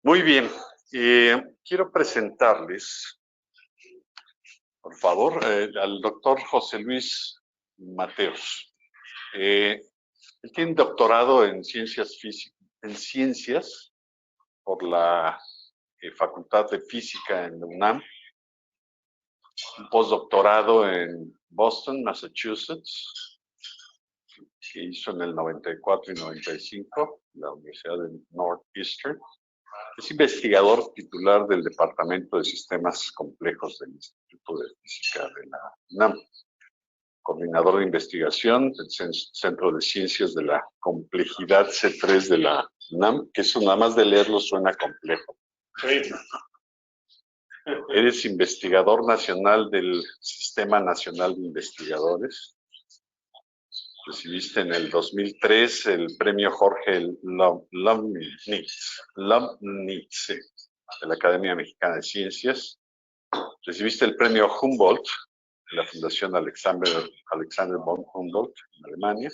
Muy bien, quiero presentarles, por favor, al doctor José Luis Mateos. Él tiene doctorado en ciencias por la Facultad de Física en la UNAM, un postdoctorado en Boston, Massachusetts, que hizo en el 94 y 95, en la Universidad de Northeastern. Es investigador titular del Departamento de Sistemas Complejos del Instituto de Física de la UNAM, coordinador de investigación del Centro de Ciencias de la Complejidad C3 de la UNAM, que eso nada más de leerlo suena complejo. Sí. Eres investigador nacional del Sistema Nacional de Investigadores. Recibiste en el 2003 el premio Jorge Lomnitz de la Academia Mexicana de Ciencias. Recibiste el premio Humboldt de la Fundación Alexander von Humboldt en Alemania.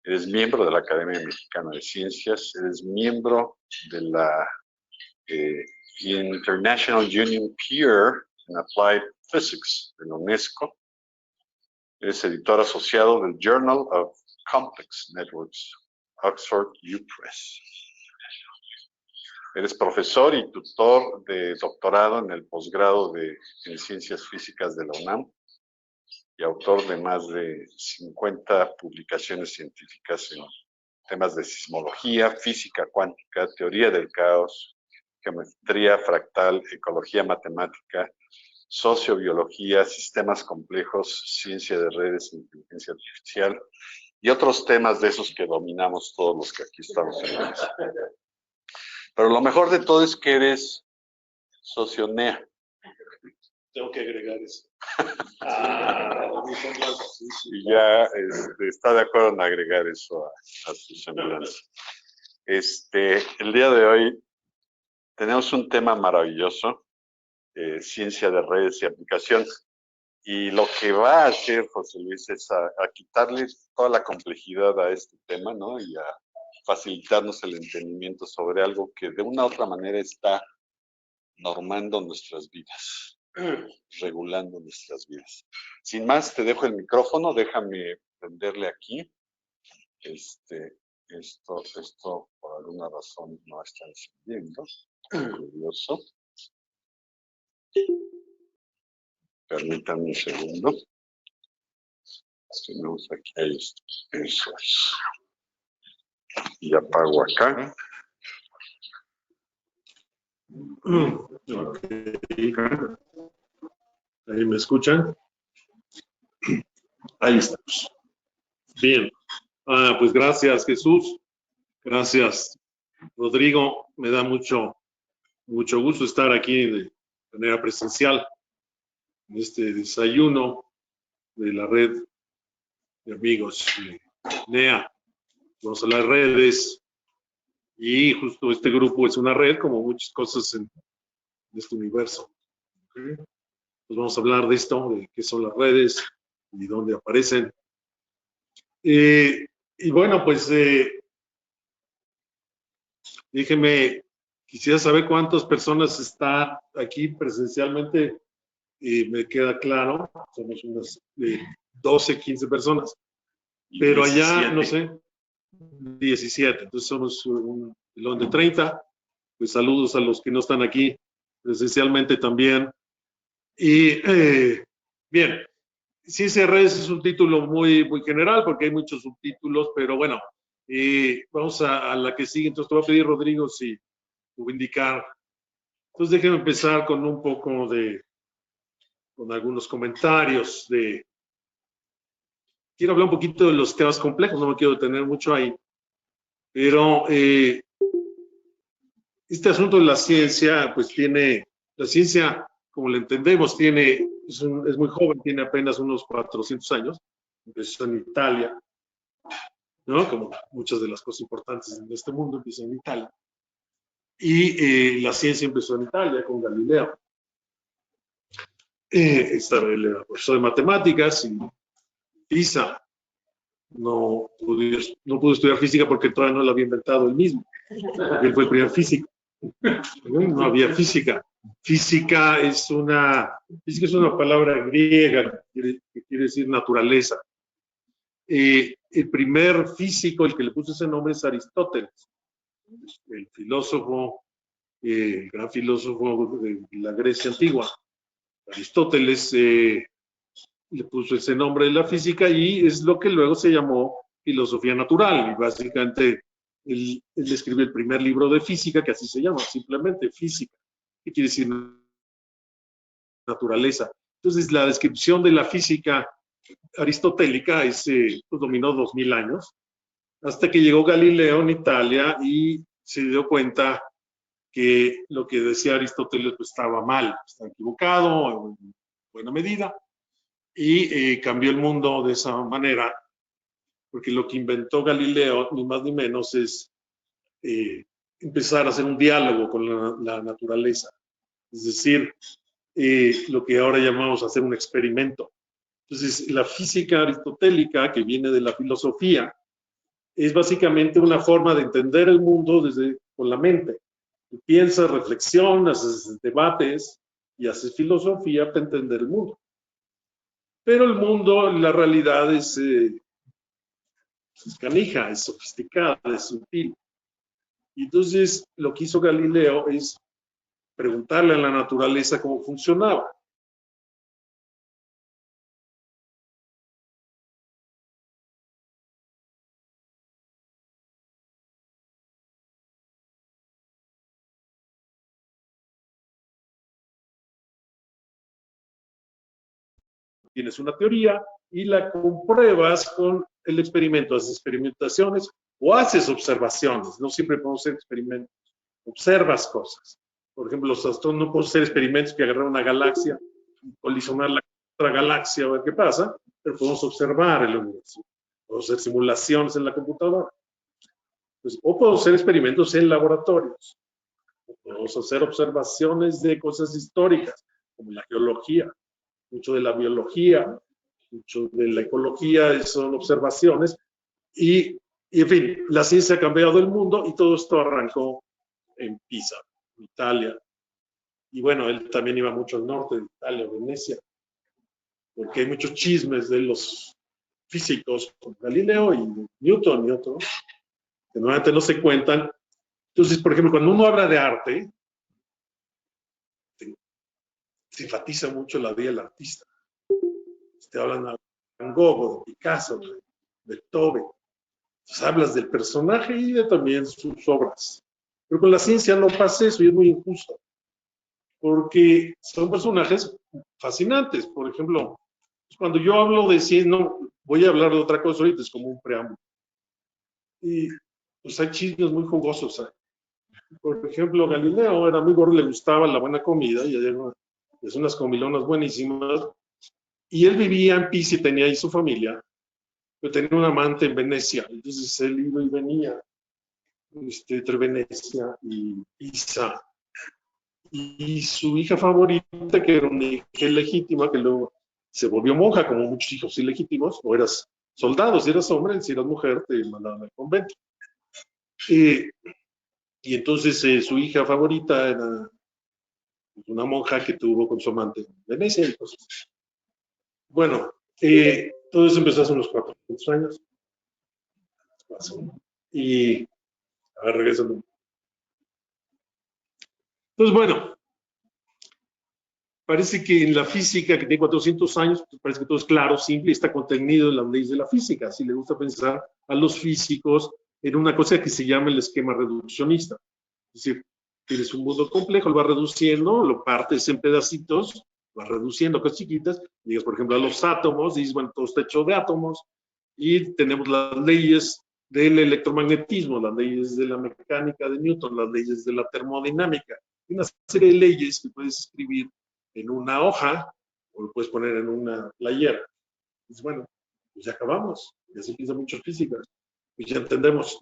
Eres miembro de la Academia Mexicana de Ciencias. Eres miembro de la International Union Peer in Applied Physics de la UNESCO. Eres editor asociado del Journal of Complex Networks, Oxford UPress. Eres profesor y tutor de doctorado en el posgrado en Ciencias Físicas de la UNAM y autor de más de 50 publicaciones científicas en temas de sismología, física cuántica, teoría del caos, geometría fractal, ecología matemática, sociobiología, sistemas complejos, ciencia de redes, inteligencia artificial y otros temas de esos que dominamos todos los que aquí estamos en la mesa. Pero lo mejor de todo es que eres socio NEA. Tengo que agregar eso. Y ya está de acuerdo en agregar eso a su semblanza. El día de hoy tenemos un tema maravilloso. Ciencia de redes y aplicación. Y lo que va a hacer José Luis es a quitarle toda la complejidad a este tema, ¿no? Y a facilitarnos el entendimiento sobre algo que de una u otra manera está normando nuestras vidas, regulando nuestras vidas. Sin más, te dejo el micrófono, déjame prenderle aquí. Esto por alguna razón no está encendiendo. Curioso. Permítanme un segundo. Tenemos aquí, ahí está. Eso es. Y apago acá. Okay. ¿Ahí me escuchan? Ahí estamos. Bien. Pues gracias, Jesús. Gracias, Rodrigo. Me da mucho gusto estar aquí de manera presencial en este desayuno de la red de amigos de NEA. Vamos a las redes y justo este grupo es una red como muchas cosas en este universo. ¿Okay? Pues vamos a hablar de esto, de qué son las redes y dónde aparecen. Y bueno, pues quisiera saber cuántas personas están aquí presencialmente. Me queda claro, somos unas 12, 15 personas. Pero 17. Allá, no sé, 17. Entonces somos un pilón de 30. Pues saludos a los que no están aquí presencialmente también. Y bien, Ciencia de redes es un título muy general porque hay muchos subtítulos, pero bueno, vamos a la que sigue. Entonces te voy a pedir, Rodrigo, si puedo indicar. Entonces déjenme empezar con un poco con algunos comentarios quiero hablar un poquito de los temas complejos, no me quiero detener mucho ahí, pero este asunto de la ciencia, pues la ciencia, como la entendemos, es muy joven, tiene apenas unos 400 años, empezó en Italia, ¿no? Como muchas de las cosas importantes en este mundo empiezan en Italia. Y la ciencia empezó en Italia con Galileo. Era profesor de matemáticas y Pisa. No pudo estudiar física porque todavía no la había inventado él mismo. Él fue el primer físico. No había física. Física es una palabra griega que quiere decir naturaleza. El primer físico, el que le puso ese nombre, es Aristóteles, el filósofo, el gran filósofo de la Grecia antigua. Aristóteles le puso ese nombre de la física y es lo que luego se llamó filosofía natural. Y básicamente él escribió el primer libro de física, que así se llama, simplemente física, que quiere decir naturaleza. Entonces, la descripción de la física aristotélica pues, dominó 2000 años, hasta que llegó Galileo en Italia y se dio cuenta que lo que decía Aristóteles pues, estaba mal, estaba equivocado en buena medida, y cambió el mundo de esa manera, porque lo que inventó Galileo, ni más ni menos, es empezar a hacer un diálogo con la naturaleza. Es decir, lo que ahora llamamos hacer un experimento. Entonces, la física aristotélica, que viene de la filosofía, es básicamente una forma de entender el mundo con la mente. Tú piensas, reflexionas, haces debates y haces filosofía para entender el mundo. Pero el mundo, la realidad es canija, es sofisticada, es sutil. Y entonces lo que hizo Galileo es preguntarle a la naturaleza cómo funcionaba. Tienes una teoría y la compruebas con el experimento. Haces experimentaciones o haces observaciones. No siempre podemos hacer experimentos. Observas cosas. Por ejemplo, los astrónomos no pueden hacer experimentos que agarrar una galaxia y colisionarla con otra galaxia a ver qué pasa, pero podemos observar el universo. Podemos hacer simulaciones en la computadora. Pues, o podemos hacer experimentos en laboratorios. Podemos hacer observaciones de cosas históricas, como la geología. Mucho de la biología, mucho de la ecología son observaciones. Y en fin, la ciencia ha cambiado el mundo y todo esto arrancó en Pisa, Italia. Y bueno, él también iba mucho al norte de Italia, Venecia, porque hay muchos chismes de los físicos, Galileo y Newton y otros, que normalmente no se cuentan. Entonces, por ejemplo, cuando uno habla de arte, se enfatiza mucho la vida del artista. Te hablan de Van Gogh, de Picasso, de Beethoven. Entonces, hablas del personaje y de también sus obras. Pero con la ciencia no pasa eso y es muy injusto, porque son personajes fascinantes. Por ejemplo, cuando yo hablo de ciencia, no voy a hablar de otra cosa ahorita, es como un preámbulo. Y pues hay chismes muy jugosos. Por ejemplo, Galileo era muy gordo, le gustaba la buena comida y es unas comilonas buenísimas. Y él vivía en Pisa y tenía ahí su familia, pero tenía un amante en Venecia. Entonces él iba y venía entre Venecia y Pisa. Y su hija favorita, que era una hija ilegítima, que luego se volvió monja, como muchos hijos ilegítimos, o eras soldado, si eras hombre, si eras mujer, te mandaban al convento. Y entonces su hija favorita era una monja que tuvo con su amante en Venecia. Y cosas. Bueno, todo eso empezó hace unos 400 años. Y a ver, regresando. Entonces, bueno, parece que en la física, que tiene 400 años, parece que todo es claro, simple y está contenido en las leyes de la física. Así le gusta pensar a los físicos en una cosa que se llama el esquema reduccionista. Es decir, tienes un mundo complejo, lo vas reduciendo, lo partes en pedacitos, vas reduciendo cosas chiquitas, llegas, por ejemplo, a los átomos, y dices, bueno, todo está hecho de átomos, y tenemos las leyes del electromagnetismo, las leyes de la mecánica de Newton, las leyes de la termodinámica, y una serie de leyes que puedes escribir en una hoja o lo puedes poner en una playera. Pues bueno, pues ya acabamos, y así piensan muchos físicos. Pues ya entendemos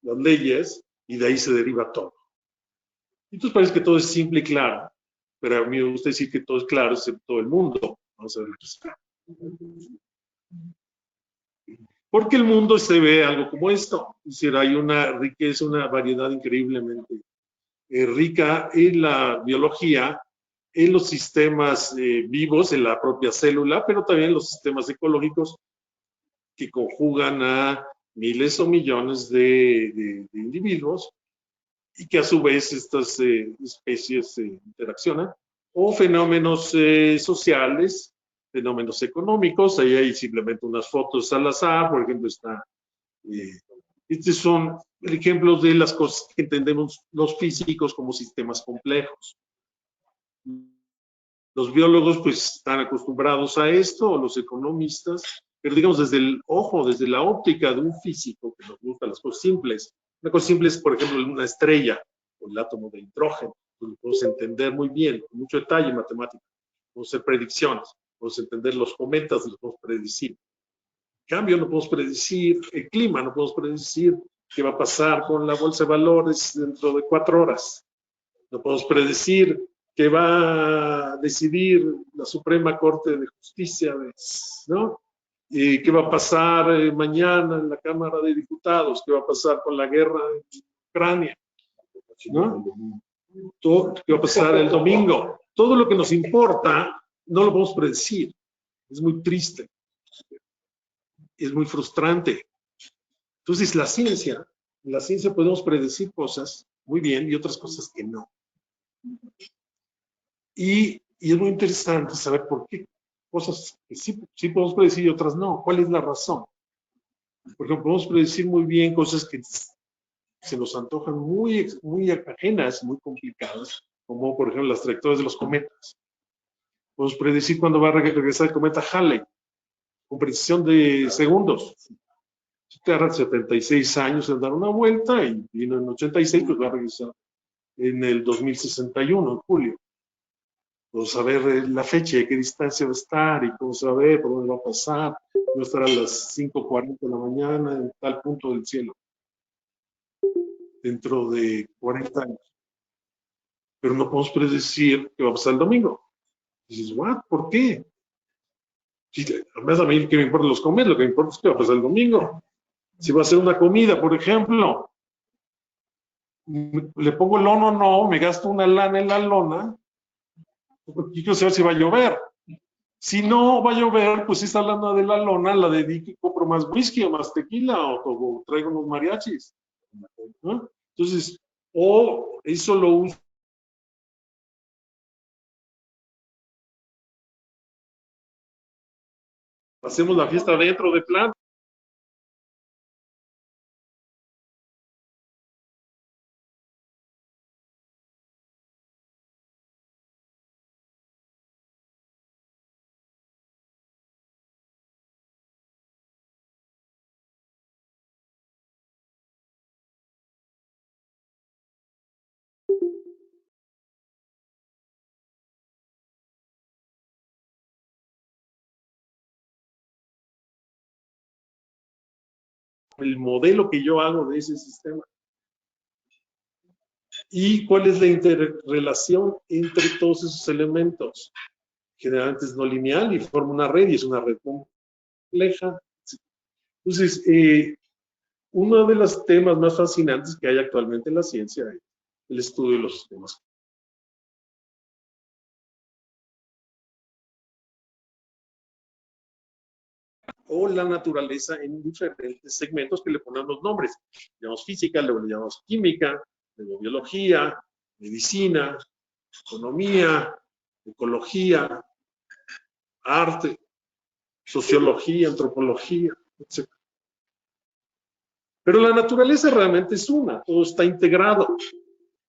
las leyes y de ahí se deriva todo. Entonces parece que todo es simple y claro, pero a mí me gusta decir que todo es claro excepto el mundo. Vamos a ver qué es claro. Porque el mundo se ve algo como esto. Es decir, hay una riqueza, una variedad increíblemente rica en la biología, en los sistemas vivos, en la propia célula, pero también los sistemas ecológicos que conjugan a miles o millones de individuos y que a su vez estas especies interaccionan, o fenómenos sociales, fenómenos económicos. Ahí hay simplemente unas fotos al azar, por ejemplo, estos son ejemplos de las cosas que entendemos los físicos como sistemas complejos. Los biólogos pues están acostumbrados a esto, o los economistas, pero digamos desde el ojo, desde la óptica de un físico que nos gustan las cosas simples. Una cosa simple es, por ejemplo, una estrella o el átomo de hidrógeno. Pues lo podemos entender muy bien, con mucho detalle matemático. Podemos hacer predicciones, podemos entender los cometas, los podemos predecir. En cambio, no podemos predecir el clima, no podemos predecir qué va a pasar con la bolsa de valores dentro de 4 horas. No podemos predecir qué va a decidir la Suprema Corte de Justicia, ¿no? Y qué va a pasar mañana en la Cámara de Diputados, qué va a pasar con la guerra en Ucrania, ¿no? Todo, qué va a pasar el domingo. Todo lo que nos importa no lo podemos predecir. Es muy triste. Es muy frustrante. Entonces, en la ciencia podemos predecir cosas muy bien y otras cosas que no. Y es muy interesante saber por qué cosas que sí podemos predecir y otras no. ¿Cuál es la razón? Por ejemplo, podemos predecir muy bien cosas que se nos antojan muy ajenas, muy complicadas, como por ejemplo las trayectorias de los cometas. Podemos predecir cuándo va a regresar el cometa Halley, con precisión de segundos. Si tarda 76 años en dar una vuelta y vino en 86, pues va a regresar en el 2061, en julio. Podemos saber la fecha, a qué distancia va a estar y cómo saber por dónde va a pasar. Va a estar a las 5:40 de la mañana en tal punto del cielo, dentro de 40 años. Pero no podemos predecir qué va a pasar el domingo. Y dices, ¿what? ¿Por qué? Si, además, a mí que me importan los comer, lo que me importa es qué va a pasar el domingo. Si va a hacer una comida, por ejemplo, le pongo lona o no, me gasto una lana en la lona, porque quiero saber si va a llover. Si no va a llover, pues esa lana de la lona la dedico y compro más whisky o más tequila o traigo unos mariachis, ¿no? Entonces, o eso lo uso. Hacemos la fiesta dentro de plan. El modelo que yo hago de ese sistema. ¿Y cuál es la interrelación entre todos esos elementos? Generalmente es no lineal y forma una red y es una red compleja. Entonces, uno de los temas más fascinantes que hay actualmente en la ciencia es el estudio de los sistemas. O la naturaleza en diferentes segmentos que le ponemos nombres. Le llamamos física, luego le llamamos química, luego biología, medicina, economía, ecología, arte, sociología, antropología, etc. Pero la naturaleza realmente es una, todo está integrado.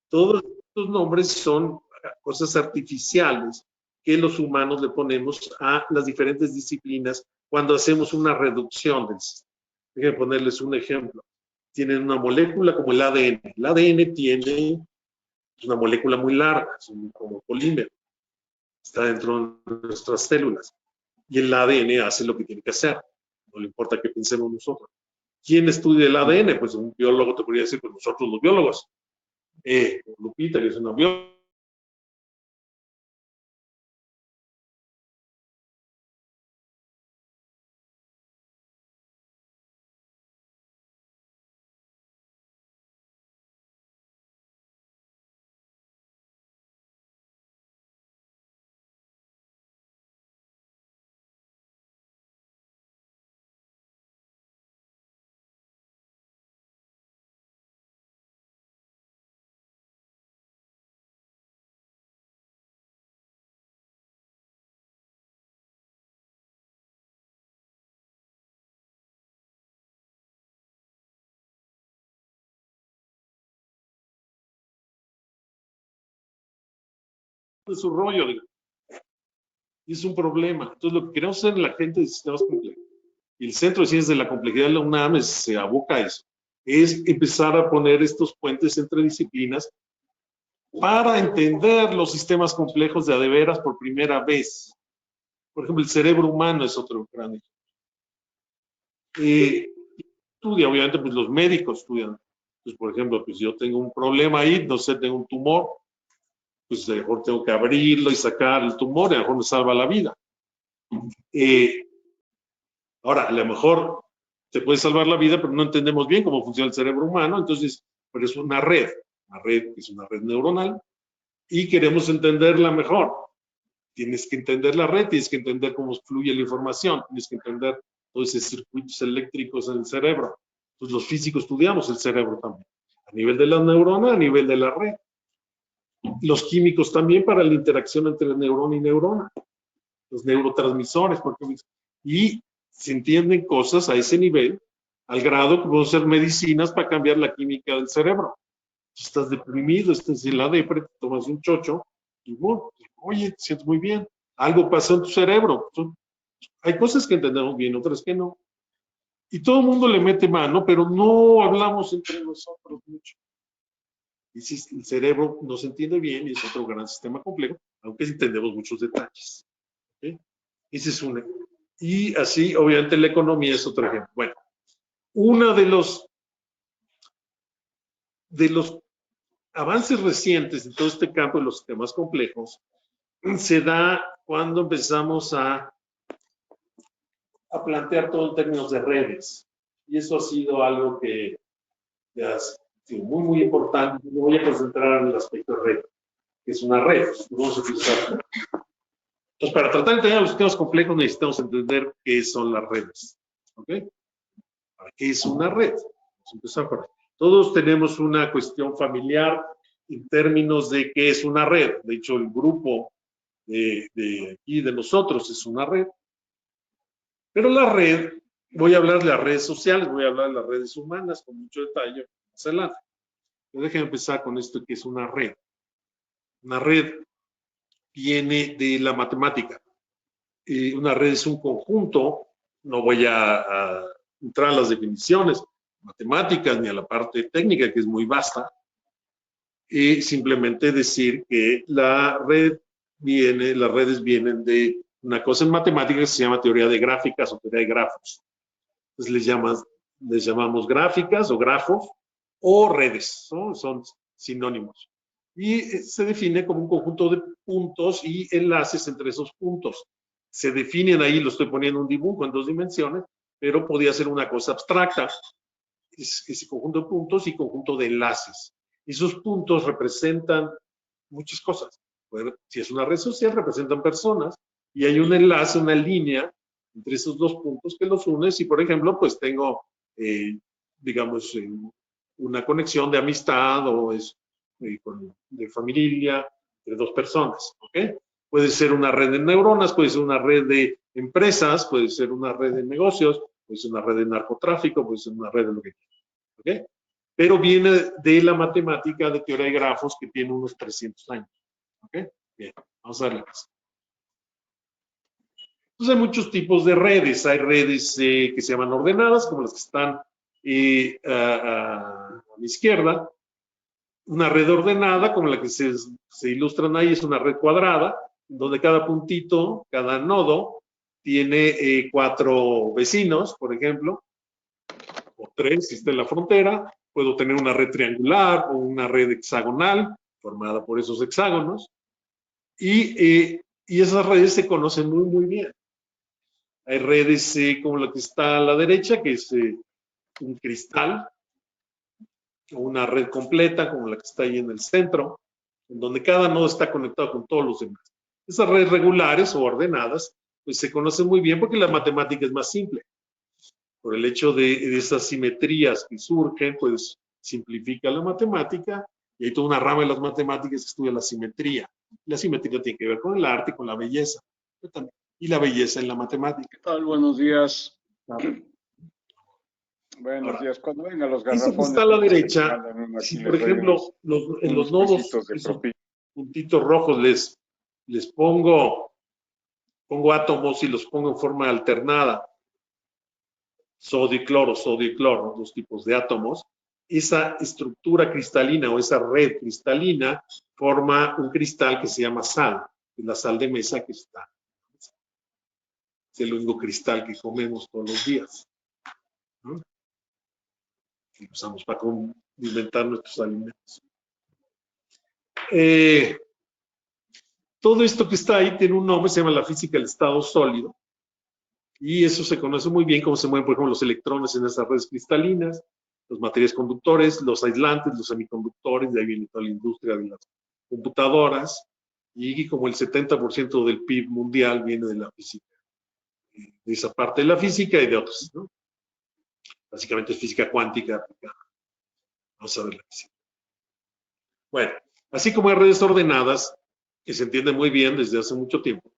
Todos estos nombres son cosas artificiales que los humanos le ponemos a las diferentes disciplinas cuando hacemos una reducción del sistema. Déjenme ponerles un ejemplo. Tienen una molécula como el ADN. El ADN tiene una molécula muy larga, es como polímero. Está dentro de nuestras células. Y el ADN hace lo que tiene que hacer. No le importa qué pensemos nosotros. ¿Quién estudia el ADN? Pues un biólogo te podría decir, pues nosotros los biólogos. Lupita, que es una bióloga. es su rollo, digo. Y es un problema. Entonces, lo que queremos hacer en la gente de sistemas complejos, y el Centro de Ciencias de la Complejidad de la UNAM se aboca a eso, es empezar a poner estos puentes entre disciplinas para entender los sistemas complejos de a de veras por primera vez. Por ejemplo, el cerebro humano es otro gran ejemplo. Estudia, obviamente, pues los médicos estudian. Pues, por ejemplo, pues yo tengo un problema ahí, no sé, tengo un tumor, pues a lo mejor tengo que abrirlo y sacar el tumor, y a lo mejor me salva la vida. Ahora, a lo mejor te puede salvar la vida, pero no entendemos bien cómo funciona el cerebro humano, entonces, pero es una red que es una red neuronal, y queremos entenderla mejor. Tienes que entender la red, tienes que entender cómo fluye la información, tienes que entender todos esos circuitos eléctricos en el cerebro. Entonces los físicos estudiamos el cerebro también, a nivel de la neurona, a nivel de la red. Los químicos también para la interacción entre neurona y neurona, los neurotransmisores, y se entienden cosas a ese nivel, al grado que podemos hacer medicinas para cambiar la química del cerebro. Si estás deprimido, estás en la depre, te tomas un chocho, y bueno, oye, te sientes muy bien. Algo pasó en tu cerebro. Hay cosas que entendemos bien, otras que no. Y todo el mundo le mete mano, pero no hablamos entre nosotros mucho. Y si el cerebro no se entiende bien, y es otro gran sistema complejo, aunque entendemos muchos detalles. ¿Okay? Ese es un ejemplo. Y así, obviamente, la economía es otro ejemplo. Bueno, uno de los avances recientes en todo este campo de los sistemas complejos se da cuando empezamos a plantear todo en términos de redes. Y eso ha sido algo que es muy, muy importante. Me voy a concentrar en el aspecto de red, que es una red. Vamos a utilizar. Entonces, para tratar de entender los sistemas complejos necesitamos entender qué son las redes. ¿Ok? ¿Qué es una red? Vamos a empezar por ahí. Todos tenemos una cuestión familiar en términos de qué es una red. De hecho, el grupo de aquí de nosotros es una red. Pero la red, voy a hablar de las redes sociales, voy a hablar de las redes humanas con mucho detalle más adelante. Pero déjenme empezar con esto que es una red. Una red viene de la matemática. Una red es un conjunto, no voy a entrar a las definiciones matemáticas ni a la parte técnica que es muy vasta, simplemente decir que las redes vienen de una cosa en matemáticas que se llama teoría de gráficas o teoría de grafos. Entonces les llamamos gráficas o grafos o redes, ¿no? Son sinónimos. Y se define como un conjunto de puntos y enlaces entre esos puntos. Se definen ahí, lo estoy poniendo en un dibujo en 2 dimensiones, pero podría ser una cosa abstracta. Ese conjunto de puntos y conjunto de enlaces. Esos puntos representan muchas cosas. Si es una red social, representan personas y hay un enlace, una línea entre esos 2 puntos que los une. Si, por ejemplo, pues tengo, digamos, una conexión de amistad o de familia entre 2 personas, ¿ok? Puede ser una red de neuronas, puede ser una red de empresas, puede ser una red de negocios, puede ser una red de narcotráfico, puede ser una red de lo que quieras, ¿ok? Pero viene de la matemática de teoría de grafos que tiene unos 300 años, ¿ok? Bien, vamos a darle más. Entonces hay muchos tipos de redes. Hay redes que se llaman ordenadas, como las que están a la izquierda. Una red ordenada, como la que se ilustran ahí, es una red cuadrada, donde cada puntito, cada nodo, tiene 4 vecinos, por ejemplo, o 3 si está en la frontera. Puedo tener una red triangular o una red hexagonal, formada por esos hexágonos. Y esas redes se conocen muy, muy bien. Hay redes como la que está a la derecha, que es un cristal, o una red completa, como la que está ahí en el centro, en donde cada nodo está conectado con todos los demás. Esas redes regulares o ordenadas, pues se conocen muy bien porque la matemática es más simple. Por el hecho de esas simetrías que surgen, pues simplifica la matemática y hay toda una rama de las matemáticas que estudia la simetría. La simetría tiene que ver con el arte y con la belleza. Y la belleza en la matemática. ¿Qué tal? Buenos días. Buenos días. Cuando vengan los garrafones. Eso que está a la derecha, si por ejemplo en los nodos, esos puntitos rojos les les pongo átomos y los pongo en forma alternada, sodio y cloro, dos tipos de átomos, esa estructura cristalina o esa red cristalina forma un cristal que se llama sal, la sal de mesa que está. Es el único cristal que comemos todos los días, ¿no? Que usamos para condimentar nuestros alimentos. Todo esto que está ahí tiene un nombre, se llama la física del estado sólido, y eso se conoce muy bien, cómo se mueven, por ejemplo, los electrones en esas redes cristalinas, los materiales conductores, los aislantes, los semiconductores, de ahí viene toda la industria de las computadoras, y como el 70% del PIB mundial viene de la física, de esa parte de la física y de otras, ¿no? Básicamente es física cuántica aplicada. Vamos a ver la física. Bueno, así como hay redes ordenadas, que se entiende muy bien desde hace mucho tiempo,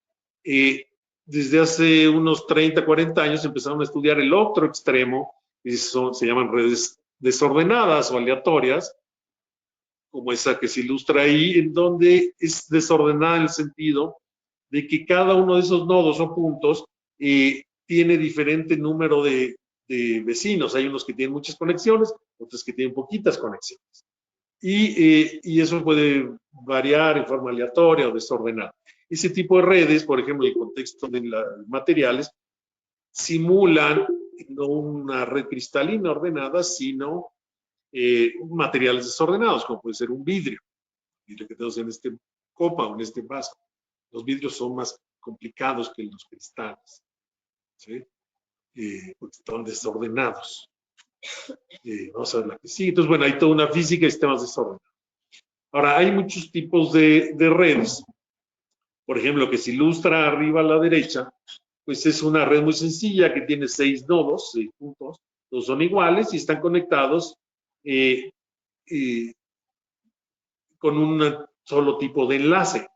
desde hace unos 30, 40 años empezaron a estudiar el otro extremo, y se llaman redes desordenadas o aleatorias, como esa que se ilustra ahí, en donde es desordenada en el sentido de que cada uno de esos nodos o puntos tiene diferente número de vecinos. Hay unos que tienen muchas conexiones, otros que tienen poquitas conexiones. Y eso puede variar en forma aleatoria o desordenada. Ese tipo de redes, por ejemplo, en el contexto de los materiales, simulan no una red cristalina ordenada, sino materiales desordenados, como puede ser un vidrio que tenemos en este copa o en este vaso. Los vidrios son más complicados que los cristales, ¿sí? Porque están desordenados. Vamos a ver la que sigue. Entonces, bueno, hay toda una física de sistemas desordenados. Ahora, hay muchos tipos de redes. Por ejemplo, que se ilustra arriba a la derecha, pues es una red muy sencilla que tiene 6 nodos, 6 puntos. Todos son iguales y están conectados con un solo tipo de enlace.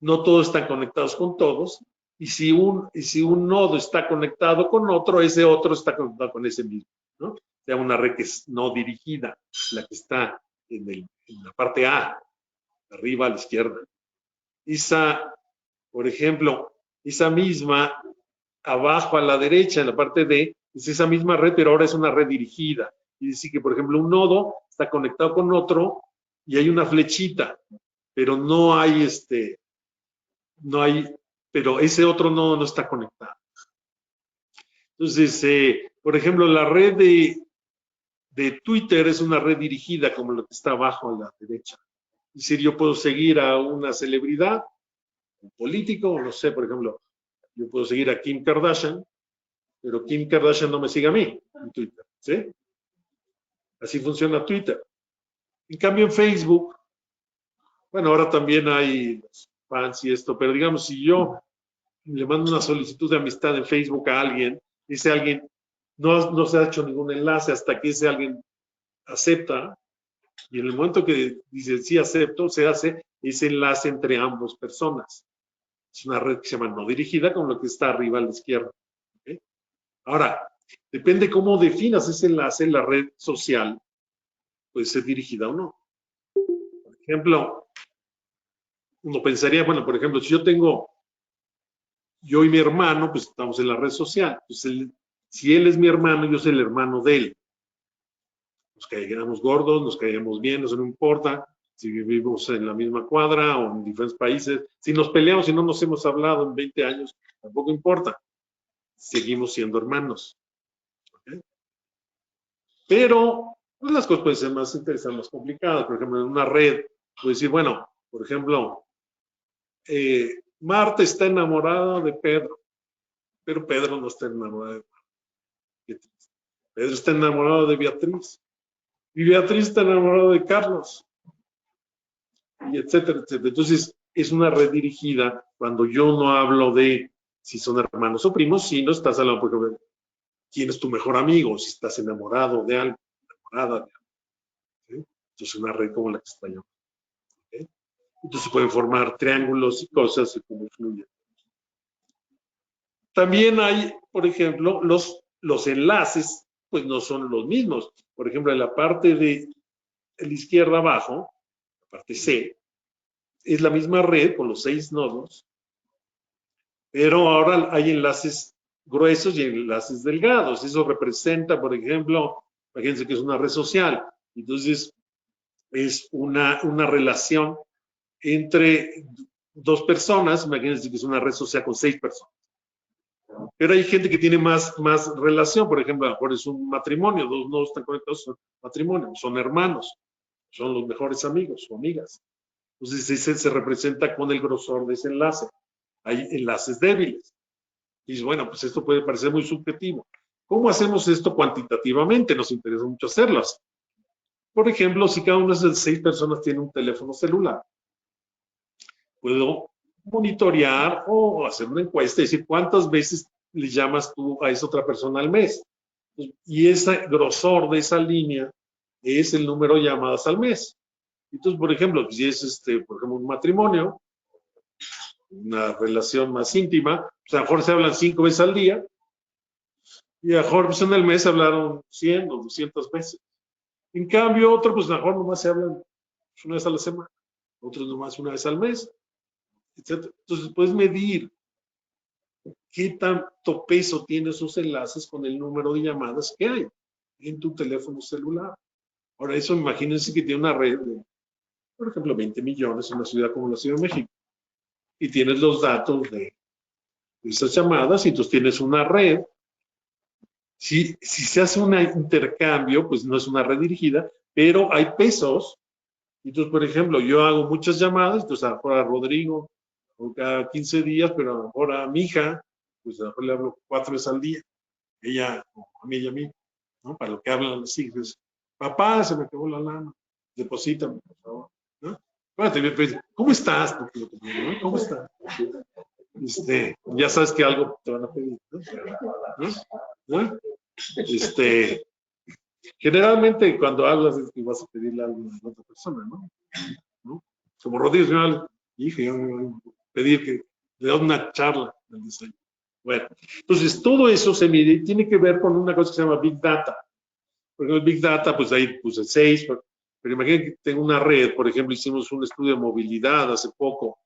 No todos están conectados con todos. Y si un nodo está conectado con otro, ese otro está conectado con ese mismo, ¿no? O sea, una red que es no dirigida, la que está en la parte A, arriba a la izquierda. Esa, por ejemplo, esa misma abajo a la derecha, en la parte D, es esa misma red, pero ahora es una red dirigida. Y decir que, por ejemplo, un nodo está conectado con otro y hay una flechita, pero pero ese otro nodo no está conectado. Entonces, por ejemplo, la red de Twitter es una red dirigida, como lo que está abajo a la derecha. Es decir, yo puedo seguir a una celebridad, un político, no sé, por ejemplo, yo puedo seguir a Kim Kardashian, pero Kim Kardashian no me sigue a mí en Twitter, ¿sí? Así funciona Twitter. En cambio, en Facebook, bueno, ahora también hay fans y esto, pero digamos, si yo le mando una solicitud de amistad en Facebook a alguien, ese alguien no se ha hecho ningún enlace hasta que ese alguien acepta, y en el momento que dice sí acepto, se hace ese enlace entre ambas personas. Es una red que se llama no dirigida, como lo que está arriba a la izquierda. ¿Okay? Ahora, depende cómo definas ese enlace, la red social puede ser dirigida o no. Por ejemplo, uno pensaría, bueno, por ejemplo, si yo y mi hermano, pues estamos en la red social. Pues si él es mi hermano, yo soy el hermano de él. Nos caigamos gordos, nos caigamos bien, eso no importa. Si vivimos en la misma cuadra o en diferentes países, si nos peleamos y no nos hemos hablado en 20 años, tampoco importa. Seguimos siendo hermanos. ¿Okay? Pero pues, las cosas pueden ser más interesantes, más complicadas. Por ejemplo, en una red, puedo decir, bueno, por ejemplo, Marta está enamorada de Pedro, pero Pedro no está enamorado de Marta. Pedro está enamorado de Beatriz. Y Beatriz está enamorada de Carlos. Y etcétera, etcétera. Entonces, es una red dirigida cuando yo no hablo de si son hermanos o primos, sino estás hablando, por ejemplo, quién es tu mejor amigo, si estás enamorado de algo, enamorada de algo. ¿Sí? Entonces, una red como la que está yo. ¿Sí? Entonces, pueden formar triángulos y cosas y cómo fluyen. También hay, por ejemplo, los enlaces, pues no son los mismos. Por ejemplo, en la parte de la izquierda abajo, la parte C, es la misma red con los 6 nodos, pero ahora hay enlaces gruesos y enlaces delgados. Eso representa, por ejemplo, imagínense que es una red social. Entonces, es una relación entre 2 personas. Imagínense que es una red social con 6 personas. Pero hay gente que tiene más relación. Por ejemplo, a lo mejor es un matrimonio, 2 nodos están conectados, son matrimonio, son hermanos, son los mejores amigos o amigas. Entonces, ese se representa con el grosor de ese enlace. Hay enlaces débiles. Y bueno, pues esto puede parecer muy subjetivo. ¿Cómo hacemos esto cuantitativamente? Nos interesa mucho hacerlas. Por ejemplo, si cada una de esas 6 personas tiene un teléfono celular, puedo monitorear o hacer una encuesta y decir cuántas veces le llamas tú a esa otra persona al mes. Y ese grosor de esa línea es el número de llamadas al mes. Entonces, por ejemplo, si es por ejemplo, un matrimonio, una relación más íntima, pues a lo mejor se hablan 5 veces al día, y a lo mejor pues en el mes hablaron 100 o 200 veces. En cambio, otro, pues a lo mejor nomás se hablan una vez a la semana, otros nomás una vez al mes, etc. Entonces, puedes medir qué tanto peso tienen esos enlaces con el número de llamadas que hay en tu teléfono celular. Ahora, eso imagínense que tiene una red de, por ejemplo, 20 millones en una ciudad como la Ciudad de México. Y tienes los datos de esas llamadas y entonces tienes una red. Si se hace un intercambio, pues no es una red dirigida, pero hay pesos. Entonces, por ejemplo, yo hago muchas llamadas, entonces a lo mejor a Rodrigo, o cada 15 días, pero a lo mejor a mi hija, pues a lo mejor le hablo 4 veces al día, ella, a mí y a mí, ¿no? Para lo que hablan los hijos. Papá, se me acabó la lana, deposítame, por favor, ¿no? Espérate, ¿cómo estás? ¿No? ¿Cómo estás? Ya sabes que algo te van a pedir, ¿no? Generalmente cuando hablas es que vas a pedirle algo a otra persona, ¿no? Como Rodríguez, yo me voy a pedir que le dé una charla del desayuno. Bueno, entonces todo eso se mide y tiene que ver con una cosa que se llama Big Data. Porque el Big Data, pues ahí puse 6, pero imagínate que tengo una red, por ejemplo, hicimos un estudio de movilidad hace poco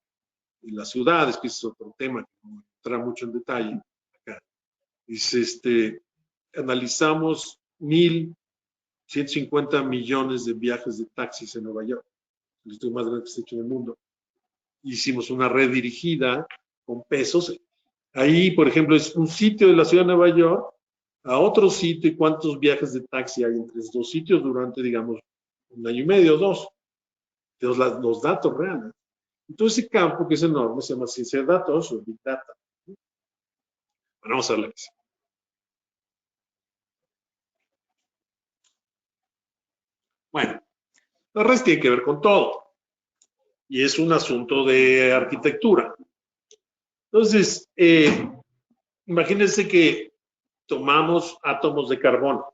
en las ciudades, que es otro tema que no entra mucho en detalle acá. Analizamos 1.150 millones de viajes de taxis en Nueva York, el estudio más grande que se ha hecho en el mundo. Hicimos una red dirigida con pesos. Ahí, por ejemplo, es un sitio de la ciudad de Nueva York a otro sitio y cuántos viajes de taxi hay entre esos 2 sitios durante, digamos, 1 año y medio, 2. Los datos reales. Entonces, ese campo que es enorme se llama ciencia de datos o Big Data. Bueno, vamos a ver la que sigue. Bueno, la red tiene que ver con todo. Y es un asunto de arquitectura. Entonces, imagínense que tomamos átomos de carbono.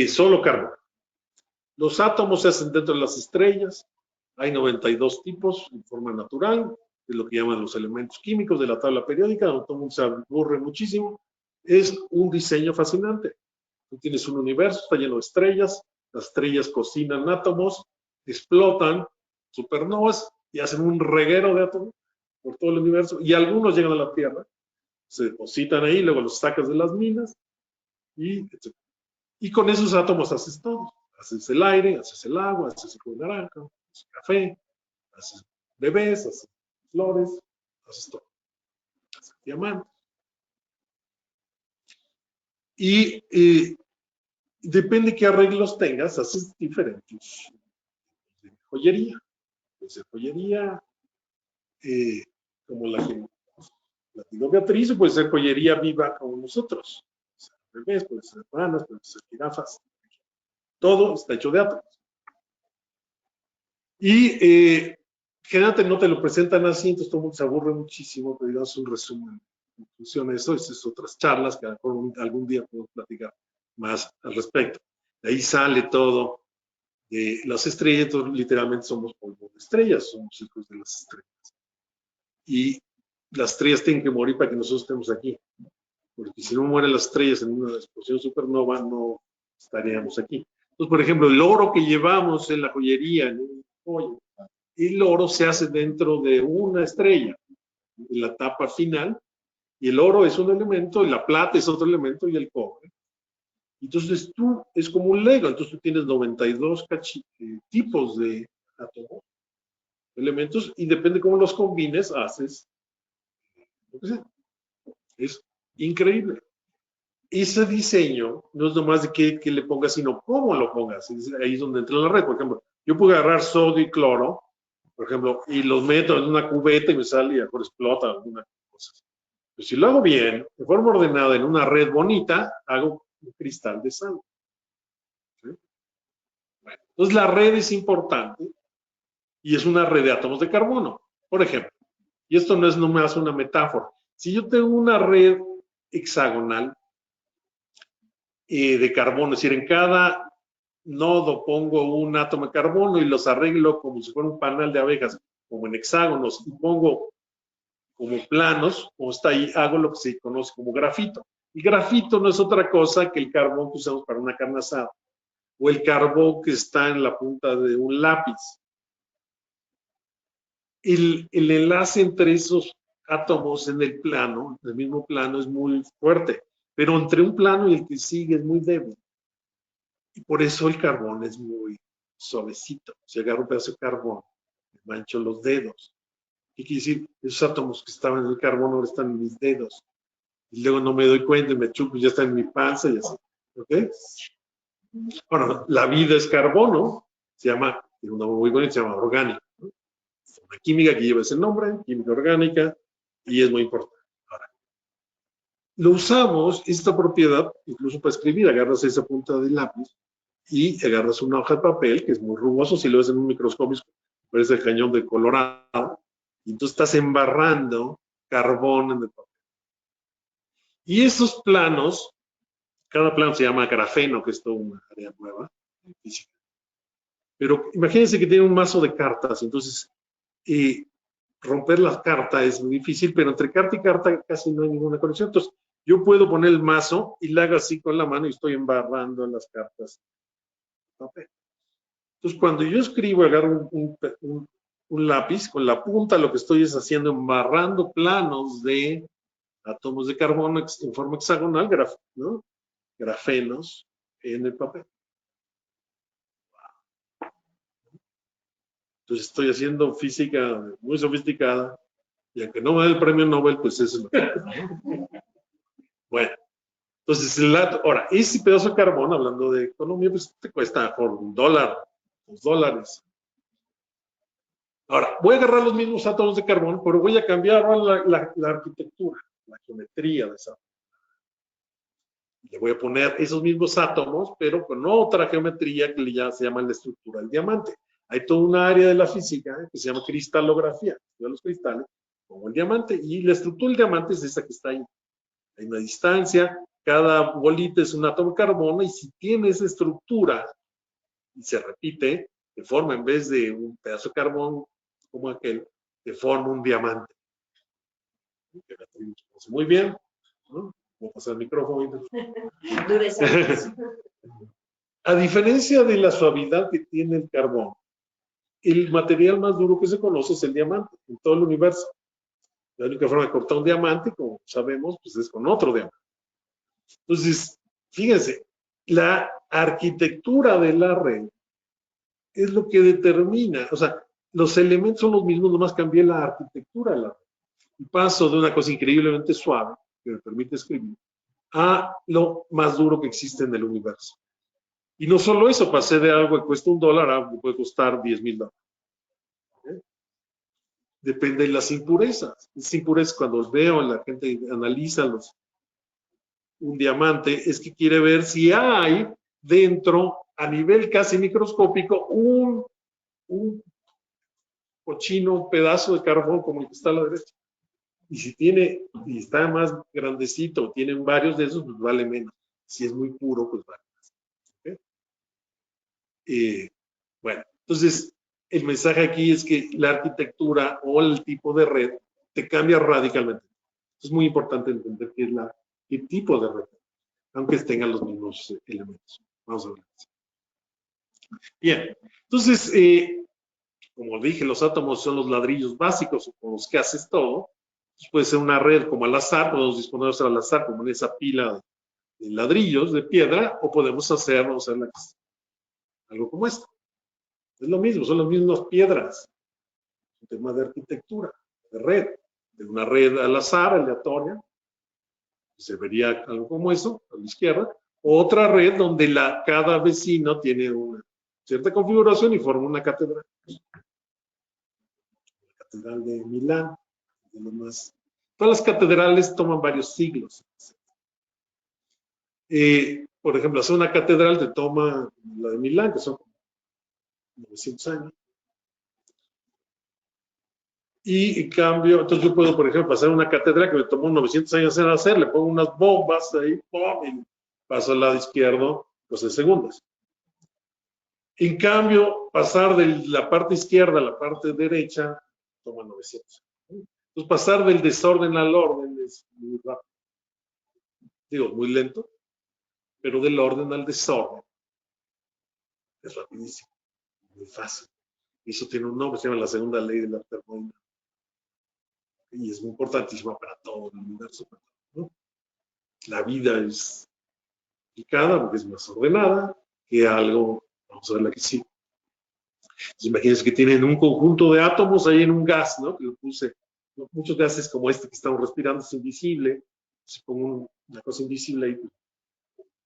Solo carbono. Los átomos se hacen dentro de las estrellas. Hay 92 tipos en forma natural, de lo que llaman los elementos químicos de la tabla periódica, donde todo el mundo se aburre muchísimo. Es un diseño fascinante. Tú tienes un universo, está lleno de estrellas, las estrellas cocinan átomos, explotan supernovas y hacen un reguero de átomos por todo el universo, y algunos llegan a la Tierra, se depositan ahí, luego los sacas de las minas, y con esos átomos haces todo. Haces el aire, haces el agua, haces el jugo de naranja, haces café, haces bebés, haces flores, haces todo. Haces diamantes. Y depende de qué arreglos tengas, haces diferentes joyería. Puede ser joyería como la que platicó Beatriz, o puede ser joyería viva como nosotros. Puede ser bebés, puede ser ranas, puede ser jirafas. Todo está hecho de átomos. Y generalmente no te lo presentan así, entonces todo el mundo se aburre muchísimo, pero digamos un resumen en función de eso. Esas otras charlas que algún día podemos platicar más al respecto. De ahí sale todo de las estrellas, entonces literalmente somos polvo de estrellas, somos hijos de las estrellas. Y las estrellas tienen que morir para que nosotros estemos aquí. Porque si no mueren las estrellas en una explosión supernova, no estaríamos aquí. Entonces, por ejemplo, el oro que llevamos en la joyería, en un joyo, el oro se hace dentro de una estrella, en la tapa final, y el oro es un elemento, y la plata es otro elemento, y el cobre. Entonces tú, es como un Lego, entonces tú tienes 92 tipos de átomos, elementos, y depende cómo los combines, haces lo que sea. Es increíble. Ese diseño no es nomás de que le pongas, sino cómo lo pongas. Ahí es donde entra la red. Por ejemplo, yo puedo agarrar sodio y cloro, por ejemplo, y los meto en una cubeta y me sale y a lo mejor explota alguna cosa. Pero si lo hago bien, de forma ordenada, en una red bonita, hago un cristal de sal. ¿Sí? Bueno, entonces la red es importante y es una red de átomos de carbono, por ejemplo. Y esto no es nomás una metáfora. Si yo tengo una red hexagonal de carbono, es decir, en cada nodo pongo un átomo de carbono y los arreglo como si fuera un panal de abejas, como en hexágonos, y pongo como planos, como está ahí, hago lo que se conoce como grafito. Y grafito no es otra cosa que el carbón que usamos para una carne asada, o el carbón que está en la punta de un lápiz. El enlace entre esos átomos en el plano, en el mismo plano, es muy fuerte, pero entre un plano y el que sigue es muy débil. Y por eso el carbón es muy suavecito. Si agarro un pedazo de carbón, me mancho los dedos. ¿Qué quiere decir? Esos átomos que estaban en el carbón ahora están en mis dedos. Y luego no me doy cuenta y me chupo y ya está en mi panza y así. ¿Ok? Bueno, la vida es carbono, se llama, tiene un nombre muy bonito, se llama orgánico. ¿No? Una química que lleva ese nombre, química orgánica, y es muy importante. Ahora, lo usamos, esta propiedad, incluso para escribir, agarras esa punta del lápiz y agarras una hoja de papel, que es muy rugoso, si lo ves en un microscopio, parece el cañón de Colorado, y entonces estás embarrando carbón en el papel. Y esos planos, cada plano se llama grafeno, que es toda una área nueva en física. Pero imagínense que tiene un mazo de cartas, entonces romper la carta es muy difícil, pero entre carta y carta casi no hay ninguna conexión. Entonces, yo puedo poner el mazo y la hago así con la mano y estoy embarrando las cartas de papel. Entonces, cuando yo escribo, agarro un lápiz, con la punta lo que estoy es haciendo, embarrando planos de átomos de carbono en forma hexagonal, ¿no? Grafenos en el papel. Entonces estoy haciendo física muy sofisticada y aunque no me dé el premio Nobel, pues eso es lo que ¿no? Bueno, entonces ahora, ese pedazo de carbón, hablando de economía, pues te cuesta por $1, $2. Ahora, voy a agarrar los mismos átomos de carbón, pero voy a cambiar la arquitectura, la geometría de esa. Le voy a poner esos mismos átomos, pero con otra geometría que ya se llama la estructura del diamante. Hay toda una área de la física que se llama cristalografía, de los cristales, como el diamante, y la estructura del diamante es esa que está ahí. Hay una distancia, cada bolita es un átomo de carbono, y si tiene esa estructura y se repite, te forma, en vez de un pedazo de carbón como aquel, te forma un diamante. Muy bien, ¿no? Voy a pasar el micrófono. A diferencia de la suavidad que tiene el carbón, el material más duro que se conoce es el diamante en todo el universo. La única forma de cortar un diamante, como sabemos, pues es con otro diamante. Entonces, fíjense, la arquitectura de la red es lo que determina, o sea, los elementos son los mismos, nomás cambié la arquitectura de la red. Y paso de una cosa increíblemente suave, que me permite escribir, a lo más duro que existe en el universo. Y no solo eso, pasé de algo que cuesta $1 a algo que puede costar $10,000. ¿Okay? Depende de las impurezas. Las impurezas, cuando veo, la gente analiza un diamante, es que quiere ver si hay dentro, a nivel casi microscópico, un cochino pedazo de carbón como el que está a la derecha. Y si tiene, y está más grandecito, tienen varios de esos, pues vale menos. Si es muy puro, pues vale más. ¿Okay? Bueno, entonces el mensaje aquí es que la arquitectura o el tipo de red te cambia radicalmente. Es muy importante entender qué tipo de red, aunque tengan los mismos elementos. Vamos a ver. Bien, entonces, como dije, los átomos son los ladrillos básicos con los que haces todo. Entonces puede ser una red como al azar, podemos disponerlos al azar como en esa pila de ladrillos de piedra, o podemos hacerlo, algo como esto. Es lo mismo, son las mismas piedras. Es un tema de arquitectura, de red, de una red al azar, aleatoria. Se vería algo como eso, a la izquierda. Otra red donde cada vecino tiene una cierta configuración y forma una catedral. La catedral de Milán, de lo más. Todas las catedrales toman varios siglos. Por ejemplo, hacer una catedral te toma la de Milán, que son 900 años. Y en cambio, entonces yo puedo, por ejemplo, hacer una catedral que me tomó 900 años en hacer, le pongo unas bombas ahí, ¡pum! Y paso al lado izquierdo, pues en segundos. En cambio, pasar de la parte izquierda a la parte derecha toma 900. Entonces, pasar del desorden al orden es muy rápido. Digo, muy lento, pero del orden al desorden es rapidísimo, muy fácil. Y eso tiene un nombre, se llama la segunda ley de la termodinámica. Y es muy importantísima para todo el universo, ¿no? La vida es complicada porque es más ordenada que algo, vamos a ver la que sí. Entonces, imagínense que tienen un conjunto de átomos ahí en un gas, ¿no? Que lo puse, muchos gases como este que estamos respirando es invisible. Si pongo una cosa invisible ahí,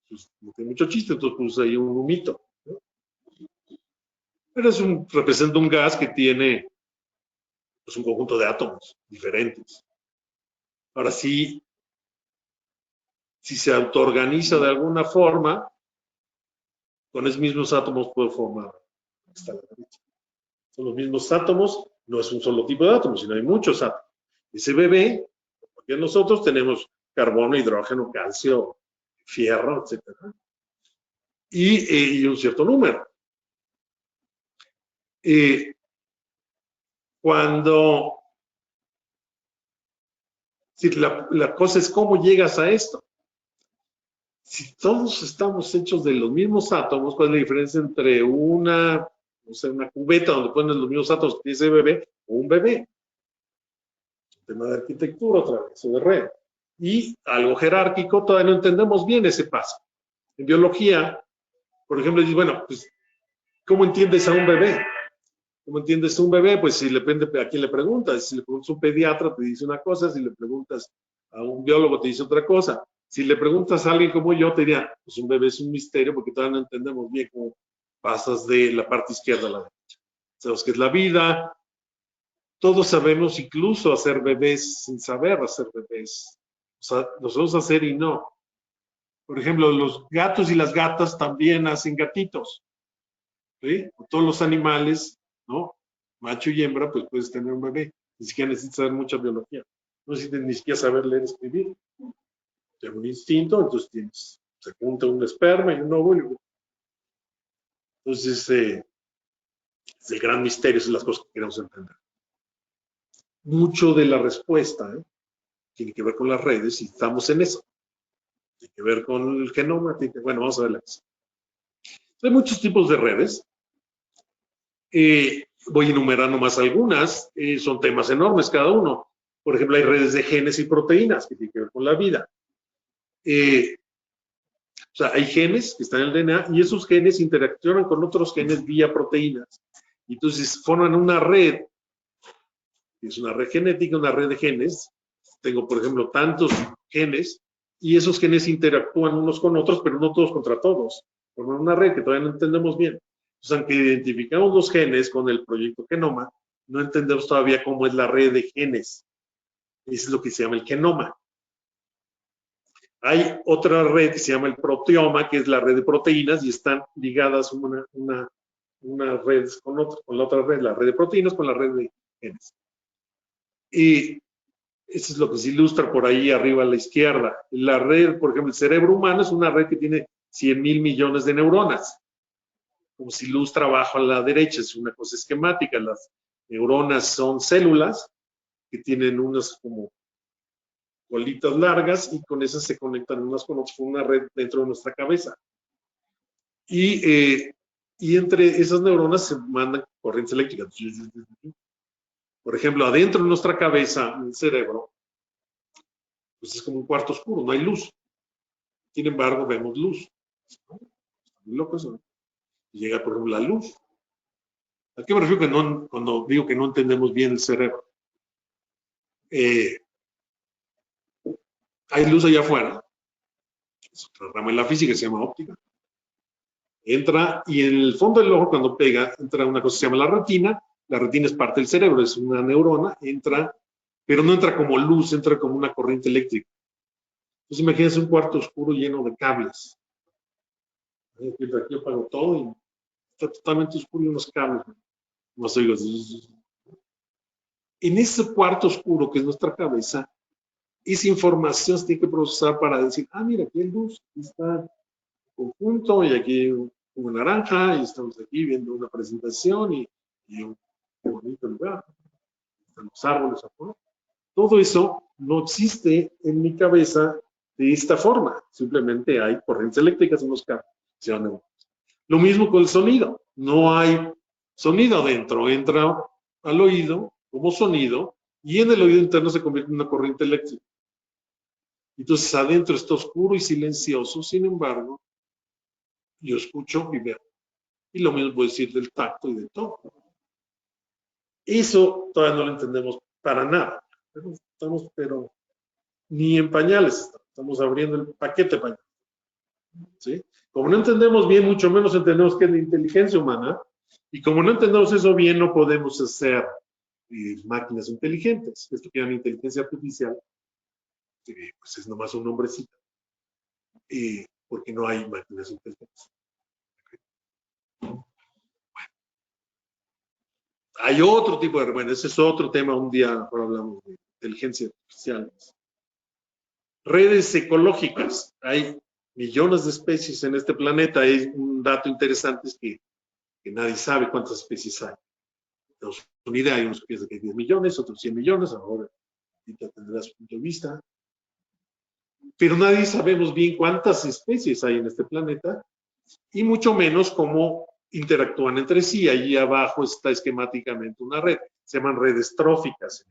pues no tiene mucho chiste, entonces puse ahí un humito, ¿no? Pero representa un gas que tiene pues, un conjunto de átomos diferentes. Ahora sí, si se autoorganiza de alguna forma, con esos mismos átomos puede formar. Está a la derecha. Son los mismos átomos, no es un solo tipo de átomos, sino hay muchos átomos. Ese bebé, porque nosotros tenemos carbono, hidrógeno, calcio, fierro, etc. Y un cierto número. Si la cosa es cómo llegas a esto. Si todos estamos hechos de los mismos átomos, ¿cuál es la diferencia entre una cubeta donde ponen los mismos átomos que tiene ese bebé o un bebé? Un tema de arquitectura otra vez, o de red. Y algo jerárquico, todavía no entendemos bien ese paso. En biología, por ejemplo, dices, bueno, pues, ¿cómo entiendes a un bebé? ¿Cómo entiendes a un bebé? Pues si depende a quién le preguntas. Si le preguntas a un pediatra, te dice una cosa. Si le preguntas a un biólogo, te dice otra cosa. Si le preguntas a alguien como yo, te diría, pues un bebé es un misterio porque todavía no entendemos bien cómo pasas de la parte izquierda a la derecha. Sabemos que es la vida. Todos sabemos incluso hacer bebés sin saber hacer bebés. O sea, los vamos a hacer y no. Por ejemplo, los gatos y las gatas también hacen gatitos. ¿Sí? Todos los animales, ¿no? Macho y hembra, pues puedes tener un bebé. Ni siquiera necesitas saber mucha biología. No necesitas ni siquiera saber leer y escribir. Tienes un instinto, entonces se junta un esperma y un óvulo. Entonces, es el gran misterio, son las cosas que queremos entender. Mucho de la respuesta tiene que ver con las redes y estamos en eso. Tiene que ver con el genoma. Bueno, vamos a ver la cosa. Hay muchos tipos de redes. Voy enumerando más algunas. Son temas enormes cada uno. Por ejemplo, hay redes de genes y proteínas que tienen que ver con la vida. O sea, hay genes que están en el DNA y esos genes interaccionan con otros genes vía proteínas. Y entonces forman una red, que es una red genética, una red de genes. Tengo, por ejemplo, tantos genes y esos genes interactúan unos con otros, pero no todos contra todos. Forman una red que todavía no entendemos bien. Entonces, aunque identificamos los genes con el proyecto Genoma, no entendemos todavía cómo es la red de genes. Eso es lo que se llama el genoma. Hay otra red que se llama el proteoma, que es la red de proteínas, y están ligadas una red con la otra red, la red de proteínas con la red de genes. Y eso es lo que se ilustra por ahí arriba a la izquierda. La red, por ejemplo, el cerebro humano es una red que tiene 100,000 millones de neuronas. Como se ilustra abajo a la derecha, es una cosa esquemática. Las neuronas son células que tienen unas como bolitas largas y con esas se conectan unas con otras, con una red dentro de nuestra cabeza. Y y entre esas neuronas se mandan corrientes eléctricas. Por ejemplo, adentro de nuestra cabeza, en el cerebro, pues es como un cuarto oscuro, no hay luz. Sin embargo, vemos luz. Está muy loco eso, ¿no? Y llega, por ejemplo, la luz. ¿A qué me refiero que no, cuando digo que no entendemos bien el cerebro? Hay luz allá afuera, es otra rama de la física que se llama óptica. Entra y en el fondo del ojo, cuando pega, entra una cosa que se llama la retina. La retina es parte del cerebro, es una neurona, entra, pero no entra como luz, entra como una corriente eléctrica. Entonces imagínense un cuarto oscuro lleno de cables. Aquí apago todo y está totalmente oscuro y unos cables. Más oigo. En ese cuarto oscuro que es nuestra cabeza, esa información se tiene que procesar para decir, ah, mira, aquí hay luz, aquí está el conjunto y aquí una naranja y estamos aquí viendo una presentación y un bonito lugar. Están los árboles afuera. Todo eso no existe en mi cabeza de esta forma. Simplemente hay corrientes eléctricas en los cables. Lo mismo con el sonido. No hay sonido adentro. Entra al oído como sonido y en el oído interno se convierte en una corriente eléctrica. Entonces adentro está oscuro y silencioso. Sin embargo, yo escucho y veo. Y lo mismo puedo decir del tacto y de todo. Eso todavía no lo entendemos para nada. Pero ni en pañales estamos abriendo el paquete de pañales. ¿Sí? Como no entendemos bien, mucho menos entendemos qué es la inteligencia humana, y como no entendemos eso bien, no podemos hacer máquinas inteligentes. Esto que llaman inteligencia artificial, pues es nomás un nombrecito, porque no hay máquinas inteligentes. Bueno, hay otro tipo de, bueno, ese es otro tema, un día ahora hablamos de inteligencia artificial. Redes ecológicas, hay millones de especies en este planeta. Hay un dato interesante, es que nadie sabe cuántas especies hay. Tenemos una idea, hay unos que piensan que hay 10 millones, otros 100 millones, ahora tendrás punto de vista. Pero nadie sabemos bien cuántas especies hay en este planeta y mucho menos cómo interactúan entre sí. Allí abajo está esquemáticamente una red, se llaman redes tróficas.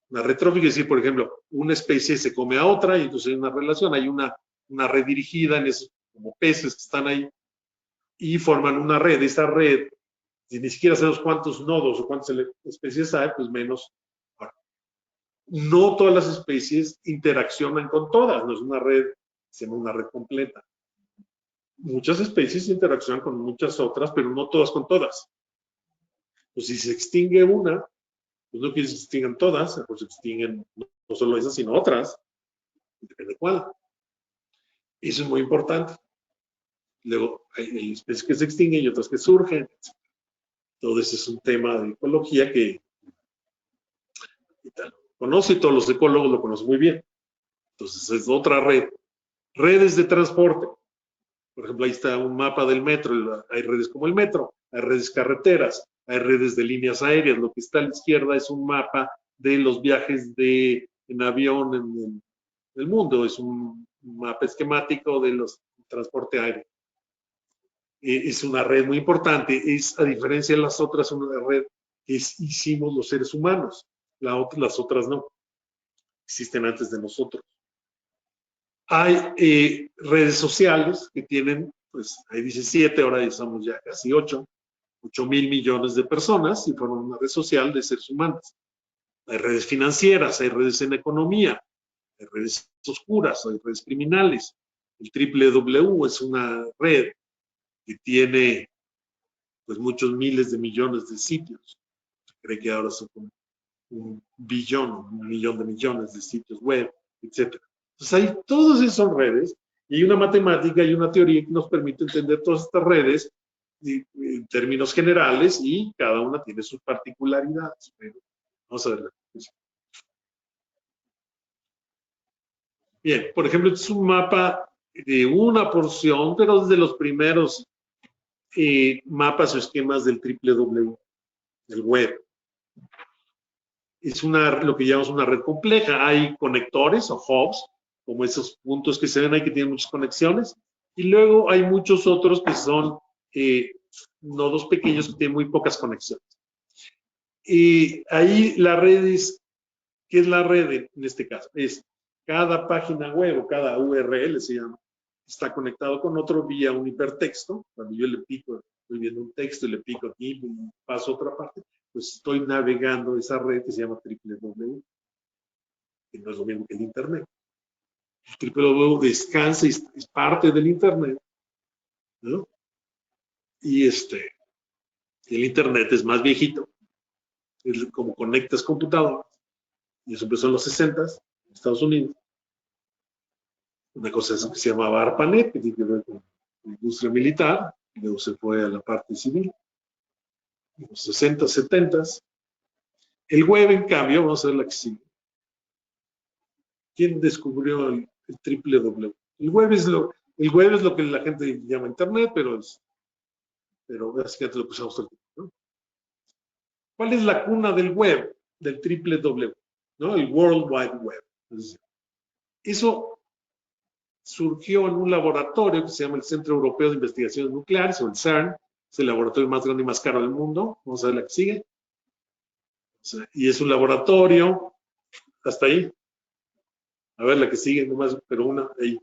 Una red trófica es decir, por ejemplo, una especie se come a otra y entonces hay una relación, hay una red dirigida en esos como peces que están ahí y forman una red. Esa red, si ni siquiera sabemos cuántos nodos o cuántas especies hay, pues menos. Bueno, no todas las especies interaccionan con todas, no es una red, se llama una red completa. Muchas especies interaccionan con muchas otras, pero no todas con todas. Pues si se extingue una, pues no quiere decir que se extingan todas, pues se extinguen no solo esas, sino otras, depende de cuál. Eso es muy importante. Luego hay especies que se extinguen y otras que surgen. Todo eso es un tema de ecología que conoce, y todos los ecólogos lo conocen muy bien. Entonces es otra red. Redes de transporte. Por ejemplo, ahí está un mapa del metro. Hay redes como el metro, hay redes carreteras, hay redes de líneas aéreas. Lo que está a la izquierda es un mapa de los viajes en avión en el mundo. Es un mapa esquemático de los transporte aéreo. Es una red muy importante. Es, a diferencia de las otras, una red que hicimos los seres humanos. Las otras no. Existen antes de nosotros. Hay redes sociales que tienen, pues ahí dice 7, ahora ya somos ya casi 8.000 millones de personas y forman una red social de seres humanos. Hay redes financieras, hay redes en economía, hay redes oscuras, hay redes criminales. El www es una red que tiene pues muchos miles de millones de sitios. Se cree que ahora son como 1 millón de millones de sitios web, etc. Entonces hay todas esas son redes y hay una matemática y una teoría que nos permite entender todas estas redes en términos generales y cada una tiene sus particularidades. Vamos a ver la conclusión. Bien, por ejemplo, este es un mapa de una porción, pero desde los primeros mapas o esquemas del www, del web. Es lo que llamamos una red compleja. Hay conectores o hubs, como esos puntos que se ven ahí que tienen muchas conexiones, y luego hay muchos otros que son nodos pequeños que tienen muy pocas conexiones. Y ahí la red es, ¿qué es la red en este caso? Es cada página web o cada URL se llama, está conectado con otro vía un hipertexto. Cuando yo le pico, estoy viendo un texto y le pico aquí y paso a otra parte, pues estoy navegando esa red que se llama www, que no es lo mismo que el Internet. El www descansa y es parte del Internet, ¿no? Y el Internet es más viejito, es como conectas computadoras, y eso empezó en los 60s, en Estados Unidos. Una cosa que se llamaba ARPANET, que tiene que ver con la industria militar, y luego se fue a la parte civil. En los 60s, 70s. El web, en cambio, vamos a ver la que sigue. ¿Quién descubrió el www? El web es lo que la gente llama Internet, pero básicamente lo que usamos todo el tiempo, ¿no? ¿Cuál es la cuna del web, del www? ¿No? El World Wide Web. Entonces, eso surgió en un laboratorio que se llama el Centro Europeo de Investigaciones Nucleares, o el CERN. Es el laboratorio más grande y más caro del mundo. Vamos a ver la que sigue. Y es un laboratorio, hasta ahí. A ver la que sigue, nomás, pero una ahí.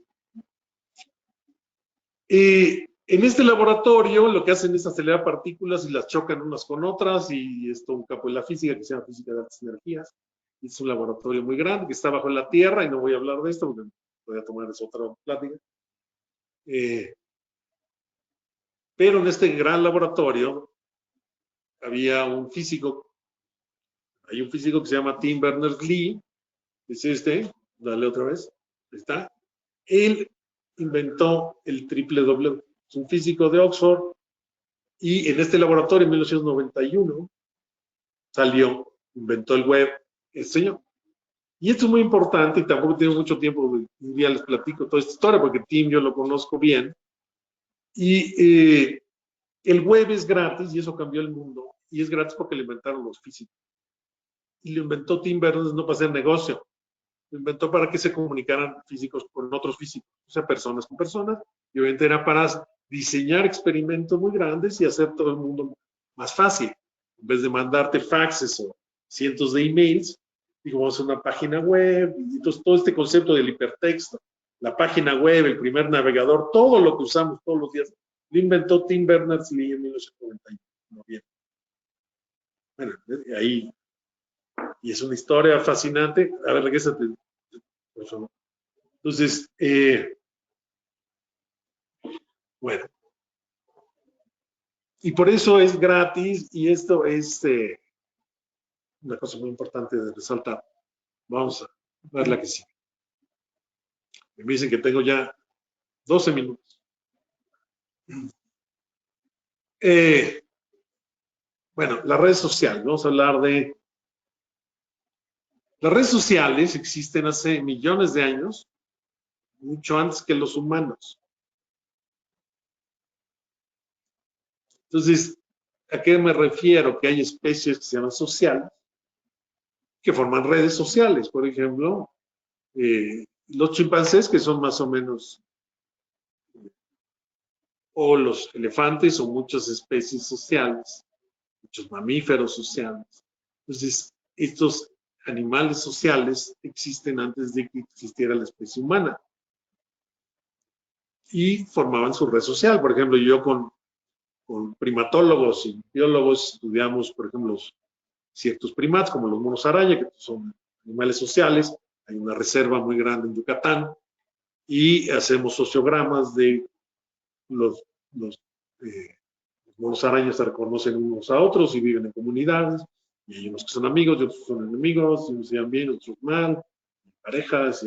En este laboratorio lo que hacen es acelerar partículas y las chocan unas con otras, y esto un campo de la física que se llama física de altas energías. Es un laboratorio muy grande que está bajo la tierra, y no voy a hablar de esto porque voy a tomar esa otra plática. Pero en este gran laboratorio había un físico, hay un físico que se llama Tim Berners-Lee, es dale otra vez, está. Él inventó el www, es un físico de Oxford, y en este laboratorio en 1991 inventó el web, el señor. Y esto es muy importante, y tampoco tengo mucho tiempo, un día les platico toda esta historia, porque Tim yo lo conozco bien, y el web es gratis, y eso cambió el mundo, y es gratis porque lo inventaron los físicos. Y lo inventó Tim Berners no para hacer negocio, lo inventó para que se comunicaran físicos con otros físicos, o sea, personas con personas, y obviamente era para diseñar experimentos muy grandes y hacer todo el mundo más fácil. En vez de mandarte faxes o cientos de emails, digo, vamos a una página web, y entonces todo este concepto del hipertexto, la página web, el primer navegador, todo lo que usamos todos los días, lo inventó Tim Berners-Lee en 1991. Bueno, ahí, y es una historia fascinante. A ver, regrésate, por favor. Entonces, bueno, y por eso es gratis, y esto es una cosa muy importante de resaltar. Vamos a ver la que sigue. Me dicen que tengo ya 12 minutos. Bueno, las redes sociales. Vamos a hablar de... Las redes sociales existen hace millones de años, mucho antes que los humanos. Entonces, ¿a qué me refiero? Que hay especies que se llaman sociales, que forman redes sociales. Por ejemplo, los chimpancés, que son más o menos, o los elefantes, o muchas especies sociales, muchos mamíferos sociales. Entonces, estos animales sociales existen antes de que existiera la especie humana, y formaban su red social. Por ejemplo, yo con primatólogos y biólogos estudiamos, por ejemplo, ciertos primates, como los monos araña, que son animales sociales. Hay una reserva muy grande en Yucatán, y hacemos sociogramas de los monos arañas se reconocen unos a otros y viven en comunidades, y hay unos que son amigos y otros son enemigos, y unos se llevan bien, otros mal, parejas,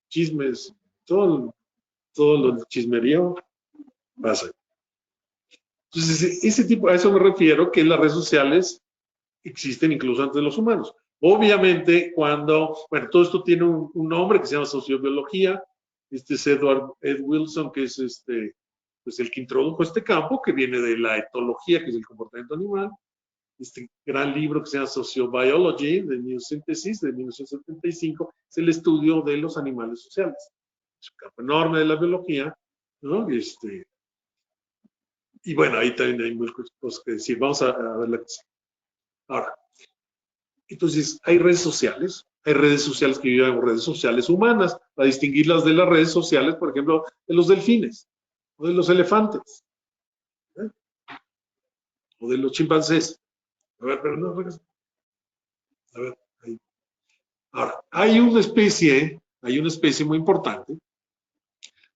chismes, todo lo chismerío pasa. Entonces, ese tipo, a eso me refiero, que las redes sociales existen incluso antes de los humanos. Obviamente, bueno, todo esto tiene un nombre que se llama sociobiología. Este es Ed Wilson, que es pues el que introdujo este campo, que viene de la etología, que es el comportamiento animal. Este gran libro que se llama Sociobiology, de New Synthesis, de 1975, es el estudio de los animales sociales. Es un campo enorme de la biología, ¿no? Y bueno, ahí también hay muchas cosas que decir. Vamos a ver la que sigue. Ahora, entonces, hay redes sociales que yo llamo redes sociales humanas, para distinguirlas de las redes sociales, por ejemplo, de los delfines, o de los elefantes, ¿eh? O de los chimpancés. A ver, pero no, a ver, ahí. Ahora, hay una especie muy importante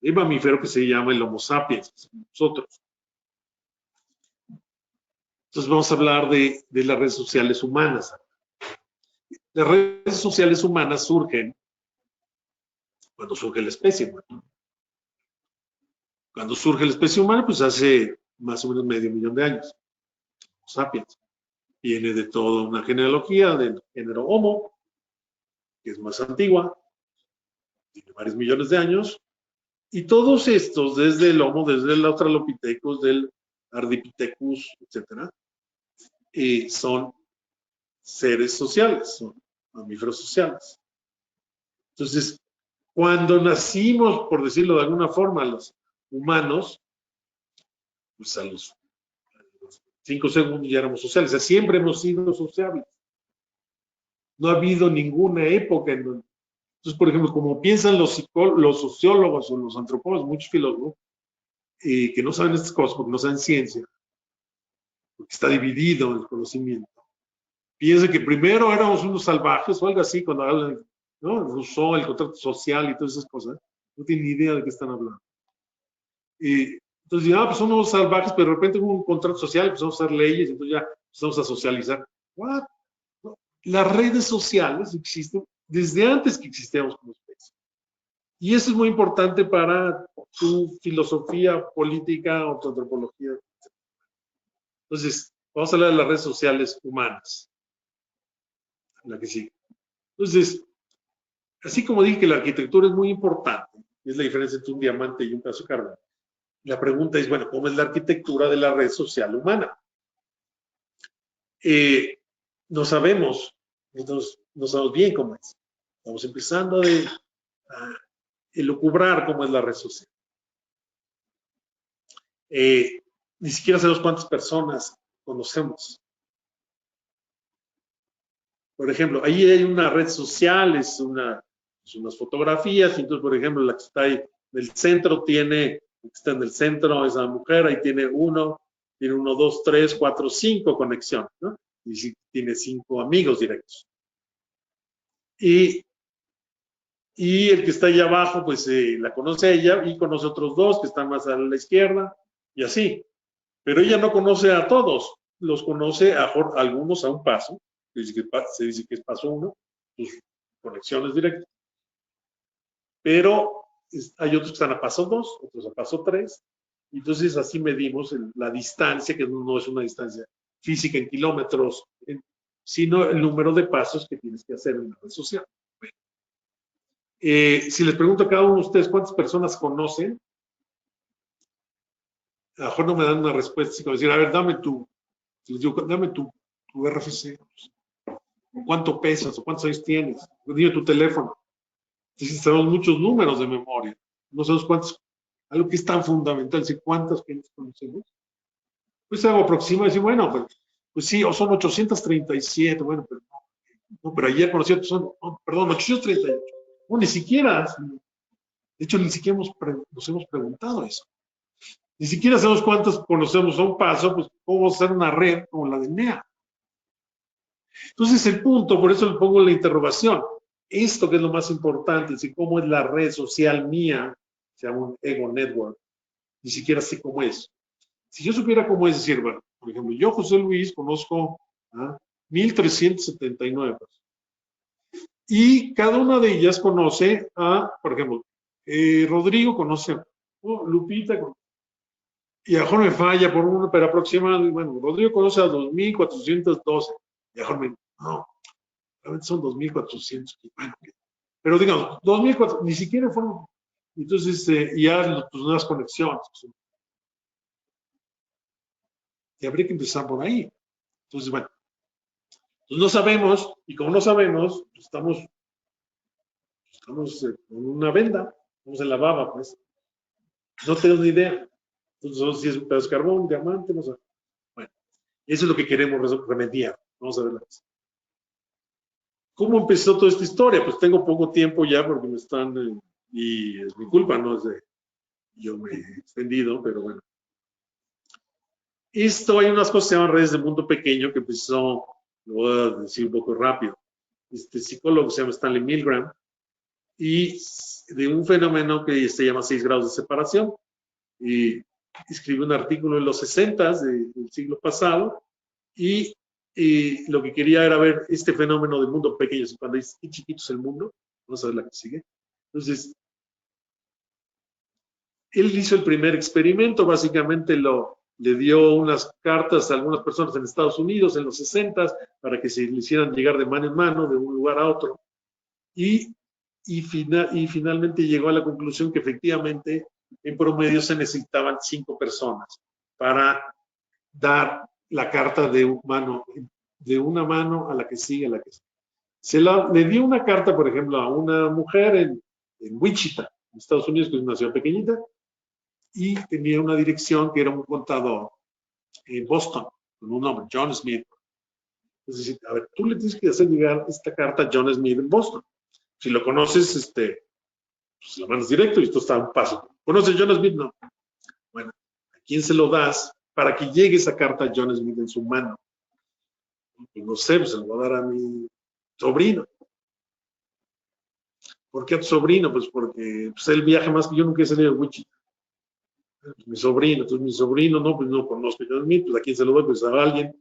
de mamífero que se llama el Homo sapiens, que somos nosotros. Entonces vamos a hablar de las redes sociales humanas. Las redes sociales humanas surgen cuando surge la especie humana. Cuando surge la especie humana, pues hace más o menos medio millón de años. Homo sapiens. Viene de toda una genealogía del género Homo, que es más antigua, tiene varios millones de años, y todos estos, desde el Homo, desde el Australopithecus, del Ardipithecus, etcétera, son seres sociales, son mamíferos sociales. Entonces, cuando nacimos, por decirlo de alguna forma, los humanos, pues a los 5 segundos ya éramos sociales, o sea, siempre hemos sido sociables. No ha habido ninguna época en donde... Entonces, por ejemplo, como piensan los sociólogos o los antropólogos, muchos filósofos, que no saben estas cosas porque no saben ciencia, porque está dividido el conocimiento. Piensan que primero éramos unos salvajes o algo así, cuando hablan, ¿no? Rousseau, el contrato social y todas esas cosas, no tienen ni idea de qué están hablando. Entonces, pues somos salvajes, pero de repente hubo un contrato social, empezamos a hacer leyes, entonces ya empezamos a socializar. ¿What? No. Las redes sociales existen desde antes que existíamos como especie. Y eso es muy importante para tu filosofía política o tu antropología. Entonces, vamos a hablar de las redes sociales humanas. La que sigue. Entonces, así como dije que la arquitectura es muy importante, es la diferencia entre un diamante y un pedazo de carbón, la pregunta es, bueno, ¿cómo es la arquitectura de la red social humana? No sabemos, no sabemos bien cómo es. Estamos empezando a elucubrar cómo es la red social. Ni siquiera sabemos cuántas personas conocemos. Por ejemplo, ahí hay una red social, es unas fotografías, y entonces, por ejemplo, la que está ahí en el centro tiene, está en el centro, esa mujer, ahí tiene 1, 2, 3, 4, 5 conexiones, ¿no? Y tiene 5 amigos directos. Y el que está ahí abajo, pues la conoce a ella y conoce otros 2 que están más a la izquierda, y así. Pero ella no conoce a todos, los conoce a algunos a un paso, se dice que es paso 1, sus conexiones directas. Pero hay otros que están a paso 2, otros a paso 3. Entonces así medimos la distancia, que no es una distancia física en kilómetros, sino el número de pasos que tienes que hacer en la red social. Si les pregunto a cada uno de ustedes cuántas personas conocen, a lo mejor no me dan una respuesta, así como decir, a ver, dame tu RFC, cuánto pesas o cuántos años tienes, dime tu teléfono. Entonces sabemos muchos números de memoria, no sabemos cuántos, algo que es tan fundamental, decir cuántas gentes conocemos. Pues algo aproximado, decir, bueno, pues sí, o son 837, bueno, pero no, pero ayer conocí otros, perdón, 838. No, ni siquiera, de hecho, ni siquiera nos hemos preguntado eso. Ni siquiera sabemos cuántos conocemos a un paso, pues cómo vamos a hacer una red como la de NEA. Entonces, el punto, por eso le pongo la interrogación. Esto que es lo más importante, es decir, cómo es la red social mía, se llama un ego network, ni siquiera sé cómo es. Si yo supiera cómo es, decir, bueno, por ejemplo, yo, José Luis, conozco a 1,379 personas. Y cada una de ellas conoce a, por ejemplo, Rodrigo conoce a Lupita, y a lo mejor me falla por uno, pero aproximadamente, bueno, Rodrigo conoce a 2,412. Y a lo mejor no, realmente son 2,400. Bueno, pero digamos, 2,400, ni siquiera fueron. Entonces, ya tus nuevas conexiones. Y habría que empezar por ahí. Entonces, bueno, pues no sabemos, y como no sabemos, pues estamos con una venda, estamos en la baba, pues. No tenemos ni idea. Entonces, no sé si es un pedazo de carbón, un diamante, no sé. Bueno, eso es lo que queremos remediar. Vamos a ver la cosa. ¿Cómo empezó toda esta historia? Pues tengo poco tiempo ya porque me están, y es mi culpa, no es de, yo me he extendido, pero bueno. Esto, hay unas cosas que se llaman redes de mundo pequeño que empezó, lo voy a decir un poco rápido. Este psicólogo se llama Stanley Milgram y de un fenómeno que se llama 6 grados de separación. Y escribió un artículo en los 60 del siglo pasado y lo que quería era ver este fenómeno del mundo pequeño, cuando dice qué chiquito es el mundo. Vamos a ver la que sigue. Entonces, él hizo el primer experimento, básicamente le dio unas cartas a algunas personas en Estados Unidos en los 60 para que se le hicieran llegar de mano en mano, de un lugar a otro. Y finalmente llegó a la conclusión que efectivamente en promedio se necesitaban 5 personas para dar la carta de una mano a la que sigue, a la que sigue. Le dio una carta, por ejemplo, a una mujer en Wichita, en Estados Unidos, que es una ciudad pequeñita, y tenía una dirección que era un contador en Boston, con un nombre, John Smith. Entonces, a ver, tú le tienes que hacer llegar esta carta a John Smith en Boston. Si lo conoces, pues lo mandas directo y esto está a un paso. ¿Conoces a John Smith? No. Bueno, ¿a quién se lo das para que llegue esa carta a John Smith en su mano? Pues no sé, pues se lo voy a dar a mi sobrino. ¿Por qué a tu sobrino? Pues porque pues, él viaja más que yo, nunca he salido de Wichita. Pues mi sobrino, entonces mi sobrino, no, pues no conozco a John Smith, pues a quién se lo doy, pues a alguien.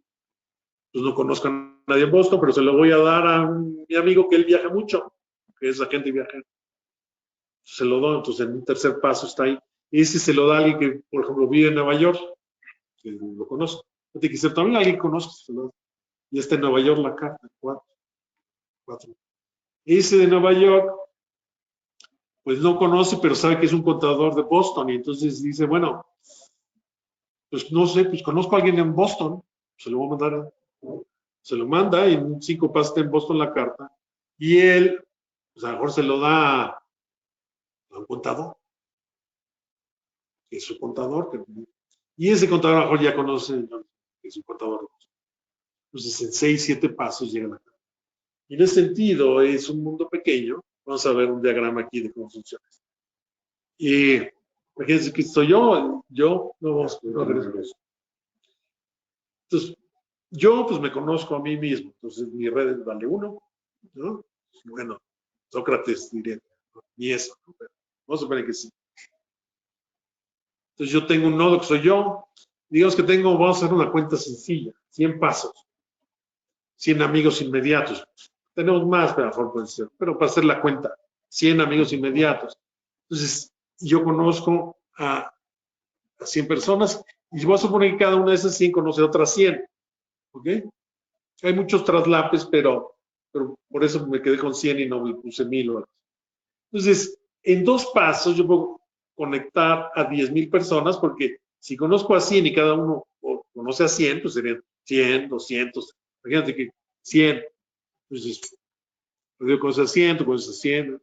Pues no conozco a nadie en Boston, pero se lo voy a dar a mi amigo que él viaja mucho, que es agente viajero. Se lo doy, entonces en un tercer paso está ahí. Ese se lo da a alguien que, por ejemplo, vive en Nueva York, que lo conozco. No tiene que ser también alguien que conozco. Y está en Nueva York la carta, 4. Ese de Nueva York, pues no conoce, pero sabe que es un contador de Boston. Y entonces dice, bueno, pues no sé, pues conozco a alguien en Boston, se lo voy a mandar. Se lo manda y en 5 pasos está en Boston la carta. Y él, pues a lo mejor se lo da a un contador, que es su contador. Y ese contador a lo mejor ya conoce, que es su contador. Entonces en 6, 7 pasos llegan a la carta. Y en ese sentido es un mundo pequeño. Vamos a ver un diagrama aquí de cómo funciona. Y fíjense que estoy yo no vamos a ver eso. Entonces, yo pues me conozco a mí mismo. Entonces mi red vale 1, ¿no? Bueno, Sócrates diría, ni eso, ¿no? Pero vamos a suponer que sí. Entonces yo tengo un nodo que soy yo. Digamos que vamos a hacer una cuenta sencilla, 100 pasos, 100 amigos inmediatos. Tenemos más, pero a lo mejor puede ser, pero para hacer la cuenta, 100 amigos inmediatos. Entonces, yo conozco a 100 personas y voy a suponer que cada una de esas 100 conoce a otras 100. ¿Ok? Hay muchos traslapes, pero por eso me quedé con 100 y no me puse 1000. Entonces, en 2 pasos yo puedo conectar a 10,000 personas, porque si conozco a 100 y cada uno conoce a 100, pues serían 100, 200. Imagínate que 100. Entonces, yo conozco a 100, tú conoces a 100.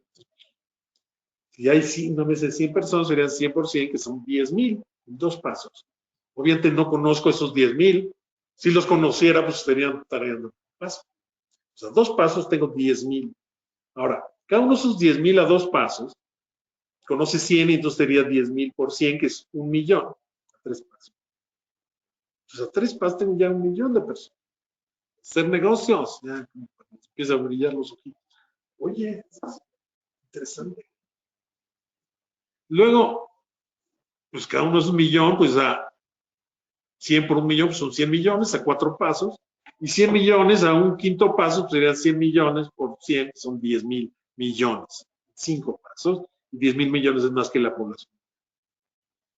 Si hay una mesa de 100 personas, serían 100 por 100, que son 10,000 en 2 pasos. Obviamente no conozco esos 10,000. Si los conociera, pues estarían tareando un paso. O sea, 2 pasos tengo 10,000. Ahora, cada uno de esos 10,000 a 2 pasos, conoce 100 y entonces sería 10,000 por 100, que es 1,000,000 a 3 pasos. Entonces, a 3 pasos tengo ya 1,000,000 de personas. Hacer negocios, ya empieza a brillar los ojitos. Oye, es interesante. Luego, pues cada uno es 1,000,000, pues a 100 por 1,000,000, pues son 100 millones a 4 pasos. Y 100 millones a un quinto paso, pues serían 100 millones por 100, que son 10,000 millones. 5 pasos. 10,000 millones es más que la población.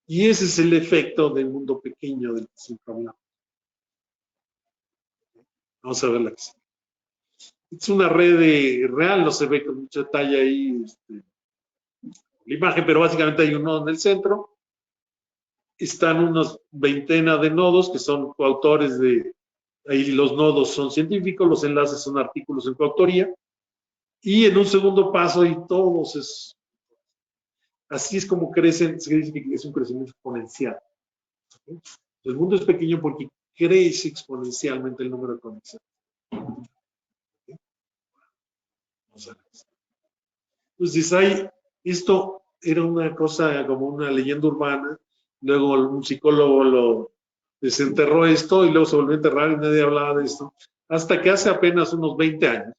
Y ese es el efecto del mundo pequeño del que siempre hablamos. Vamos a ver la que sigue. Es una red real, no se ve con mucha detalle ahí la imagen, pero básicamente hay un nodo en el centro. Están unas veintena de nodos que son coautores ahí los nodos son científicos, los enlaces son artículos en coautoría. Y en un segundo paso, y todos así es como crecen, se dice que es un crecimiento exponencial. ¿Okay? El mundo es pequeño porque crece exponencialmente el número de conexiones. ¿Okay? Vamos a ver. Entonces, esto era una cosa como una leyenda urbana, luego un psicólogo lo desenterró esto y luego se volvió a enterrar y nadie hablaba de esto, hasta que hace apenas unos 20 años,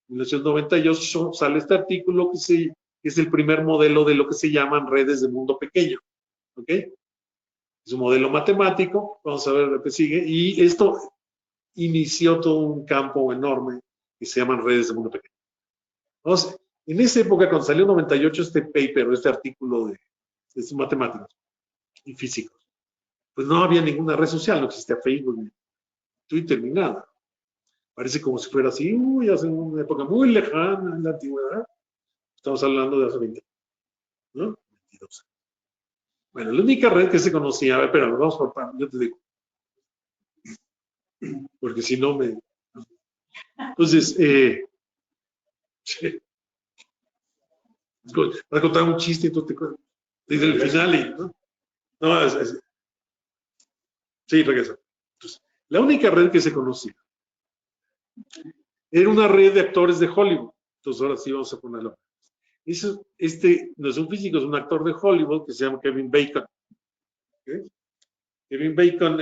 en 1998, sale este artículo que es el primer modelo de lo que se llaman redes de mundo pequeño. ¿Ok? Es un modelo matemático, vamos a ver lo que sigue, y esto inició todo un campo enorme que se llaman redes de mundo pequeño. Entonces, en esa época, cuando salió en 98 este paper, este artículo de estos matemáticos y físicos, pues no había ninguna red social, no existía Facebook, ni Twitter, ni nada. Parece como si fuera así, hace una época muy lejana en la antigüedad. Estamos hablando de hace 20 años, ¿no? 22 años. Bueno, la única red que se conocía, a ver, espera, vamos por partes, yo te digo. Porque si no me... Entonces, voy a contar un chiste, entonces desde el final y... ¿no? No, sí, regresa. Entonces, la única red que se conocía era una red de actores de Hollywood. Entonces, ahora sí vamos a ponerlo. Este no es un físico, es un actor de Hollywood que se llama Kevin Bacon. ¿Okay? Kevin Bacon,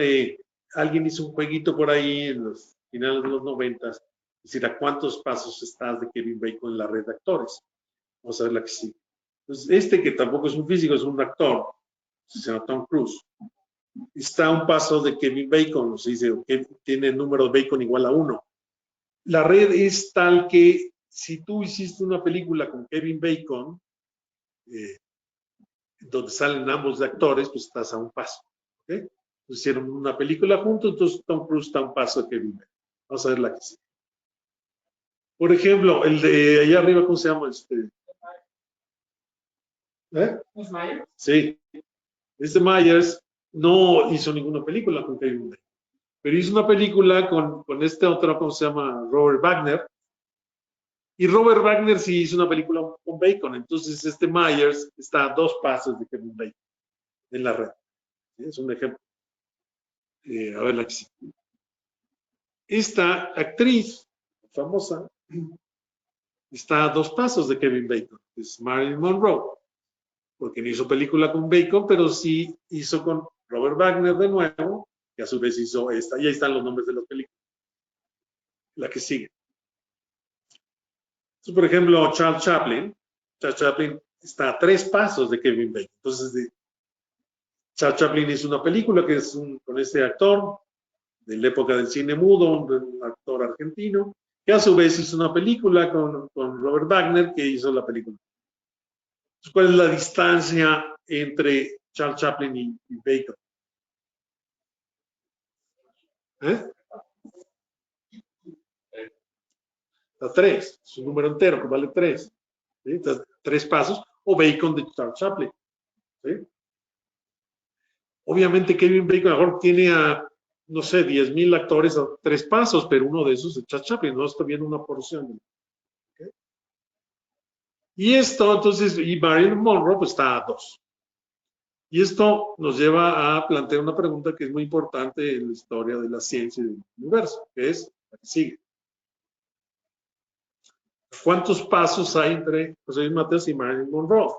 alguien hizo un jueguito por ahí en los finales de los 90, es decir, ¿a cuántos pasos estás de Kevin Bacon en la red de actores? Vamos a ver la que sigue. Entonces, que tampoco es un físico, es un actor, se llama Tom Cruise. Está a un paso de Kevin Bacon, se dice que tiene el número de Bacon igual a 1. La red es tal que si tú hiciste una película con Kevin Bacon, donde salen ambos de actores, pues estás a un paso. ¿Okay? Hicieron una película juntos, entonces Tom Cruise está a un paso de Kevin Bacon. Vamos a ver la que sigue. Por ejemplo, el de allá arriba, ¿cómo se llama? ¿Es Myers? Sí. Este Myers no hizo ninguna película con Kevin Bacon, pero hizo una película con este otro, ¿cómo se llama? Robert Wagner. Y Robert Wagner sí hizo una película con Bacon. Entonces, este Myers está a 2 pasos de Kevin Bacon en la red. ¿Sí? Es un ejemplo. A ver la que sí. Esta actriz famosa está a 2 pasos de Kevin Bacon. Es Marilyn Monroe. Porque no hizo película con Bacon, pero sí hizo con Robert Wagner de nuevo, que a su vez hizo esta. Y ahí están los nombres de las películas. La que sigue. Entonces, por ejemplo, Charles Chaplin está a 3 pasos de Kevin Bacon. Entonces, Charles Chaplin hizo una película que es con este actor de la época del cine mudo, un actor argentino, que a su vez hizo una película con Robert Wagner, que hizo la película. Entonces, ¿cuál es la distancia entre Charles Chaplin y Bacon? A 3, es un número entero que vale 3. ¿Sí? Entonces, 3 pasos, o Bacon de Charles Chaplin. ¿Sí? Obviamente Kevin Bacon mejor tiene a, no sé, 10,000 actores a 3 pasos, pero uno de esos es Charles Chaplin, no está viendo una porción. ¿Okay? Y esto, entonces, y Marilyn Monroe pues está a 2. Y esto nos lleva a plantear una pregunta que es muy importante en la historia de la ciencia y del universo, que es la que sigue. ¿Cuántos pasos hay entre José Luis Mateos y Marilyn Monroe?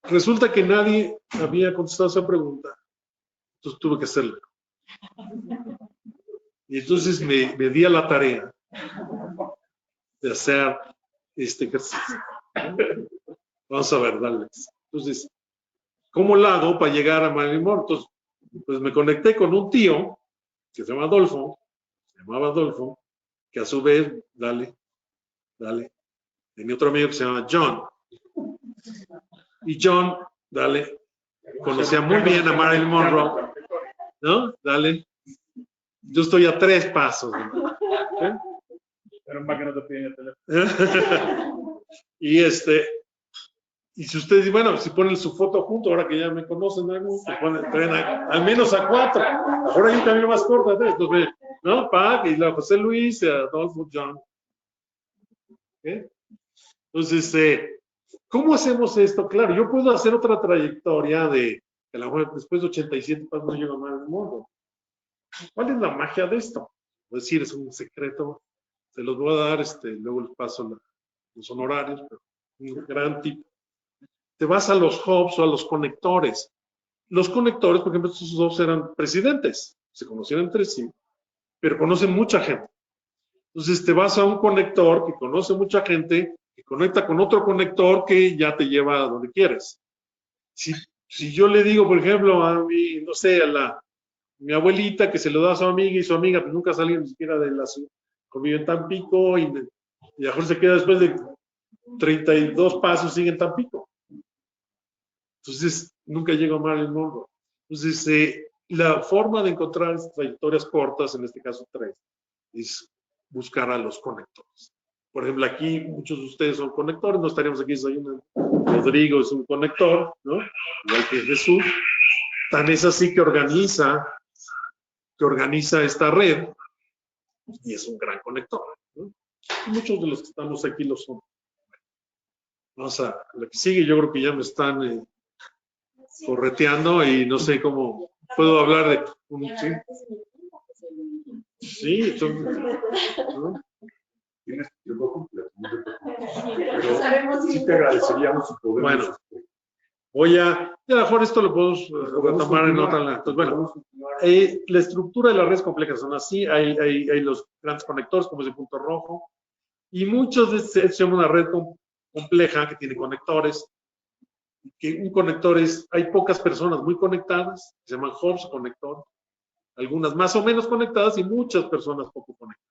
Resulta que nadie había contestado esa pregunta, entonces tuve que hacerlo. Y entonces me di a la tarea de hacer este ejercicio. Vamos a ver, dale. Entonces, ¿cómo lo hago para llegar a Marilyn Monroe? Entonces, pues me conecté con un tío que se llamaba Adolfo, que a su vez, tenía otro amigo que se llama John. Y John, conocía muy bien a Marilyn Monroe, ¿no? Yo estoy a 3 pasos. ¿Eh? Pero para que no te piden el teléfono. Y si ustedes, bueno, si ponen su foto junto, ahora que ya me conocen, traen al menos a 4. Ahora hay un camino más corto, entonces, ¿no? Pac y la José Luis, Adolfo, John. ¿Okay? Entonces, ¿cómo hacemos esto? Claro, yo puedo hacer otra trayectoria de que a lo mejor después de 87 pasos no llega más al mundo. ¿Cuál es la magia de esto? Es decir, es un secreto, se los voy a dar, luego les paso los honorarios, pero un gran tip. Te vas a los hubs o a los conectores. Los conectores, por ejemplo, estos hubs eran presidentes, se conocían entre sí, pero conocen mucha gente. Entonces te vas a un conector que conoce mucha gente, que conecta con otro conector que ya te lleva a donde quieres. Si yo le digo, por ejemplo, a mi, no sé, mi abuelita que se lo da a su amiga y su amiga pues nunca salió ni siquiera de la ciudad, convive en Tampico y a lo mejor se queda después de 32 pasos, sigue en Tampico. Entonces, nunca llega mal el mundo. Entonces, la forma de encontrar trayectorias cortas, en este caso 3, es buscar a los conectores. Por ejemplo, aquí muchos de ustedes son conectores, no estaríamos aquí desayunando. Rodrigo es un conector, ¿no? Igual que Jesús. Tan es así que organiza esta red y es un gran conector, ¿no? Y muchos de los que estamos aquí lo son. Vamos a la que sigue, yo creo que ya me están correteando y no sé cómo puedo hablar de un sí, entonces, ¿no? Tienes tiempo completo, no te preocupes. Pero sí te agradeceríamos si podemos. Bueno, a lo mejor esto lo podemos retomar en otra. Pues bueno, la estructura de las redes complejas son así, hay los grandes conectores como es el punto rojo, y muchos de se llama una red compleja que tiene conectores, que un conector hay pocas personas muy conectadas, se llaman hubs o conectores, algunas más o menos conectadas y muchas personas poco conectadas.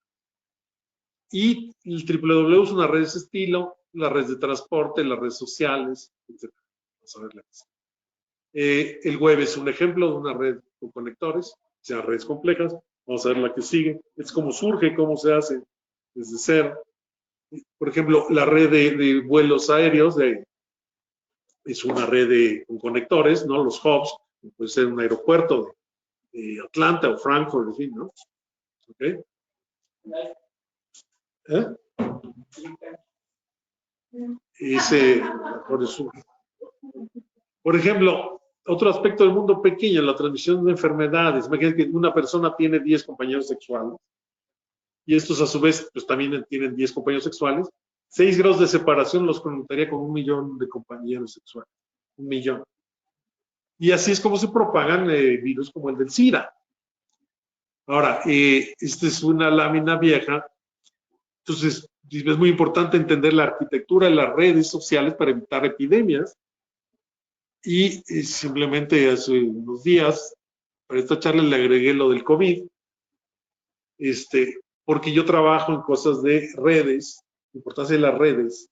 Y el www es una red de ese estilo, las redes de transporte, las redes sociales, etc. Vamos a ver la que sigue. El web es un ejemplo de una red con conectores, sean redes complejas. Vamos a ver la que sigue. Es cómo surge, cómo se hace desde cero. Por ejemplo, la red de vuelos aéreos es una red con conectores, ¿no? Los hubs, puede ser un aeropuerto de Atlanta o Frankfurt, en fin, ¿no? ¿Ok? Por ejemplo, otro aspecto del mundo pequeño, la transmisión de enfermedades. Imagínate que una persona tiene 10 compañeros sexuales y estos a su vez pues también tienen 10 compañeros sexuales. 6 grados de separación los conectaría con 1 millón de compañeros sexuales. 1 millón. Y así es como se propagan virus como el del SIDA. Ahora, esta es una lámina vieja. Entonces, es muy importante entender la arquitectura de las redes sociales para evitar epidemias. Y simplemente hace unos días, para esta charla le agregué lo del COVID, porque yo trabajo en cosas de redes, la importancia de las redes,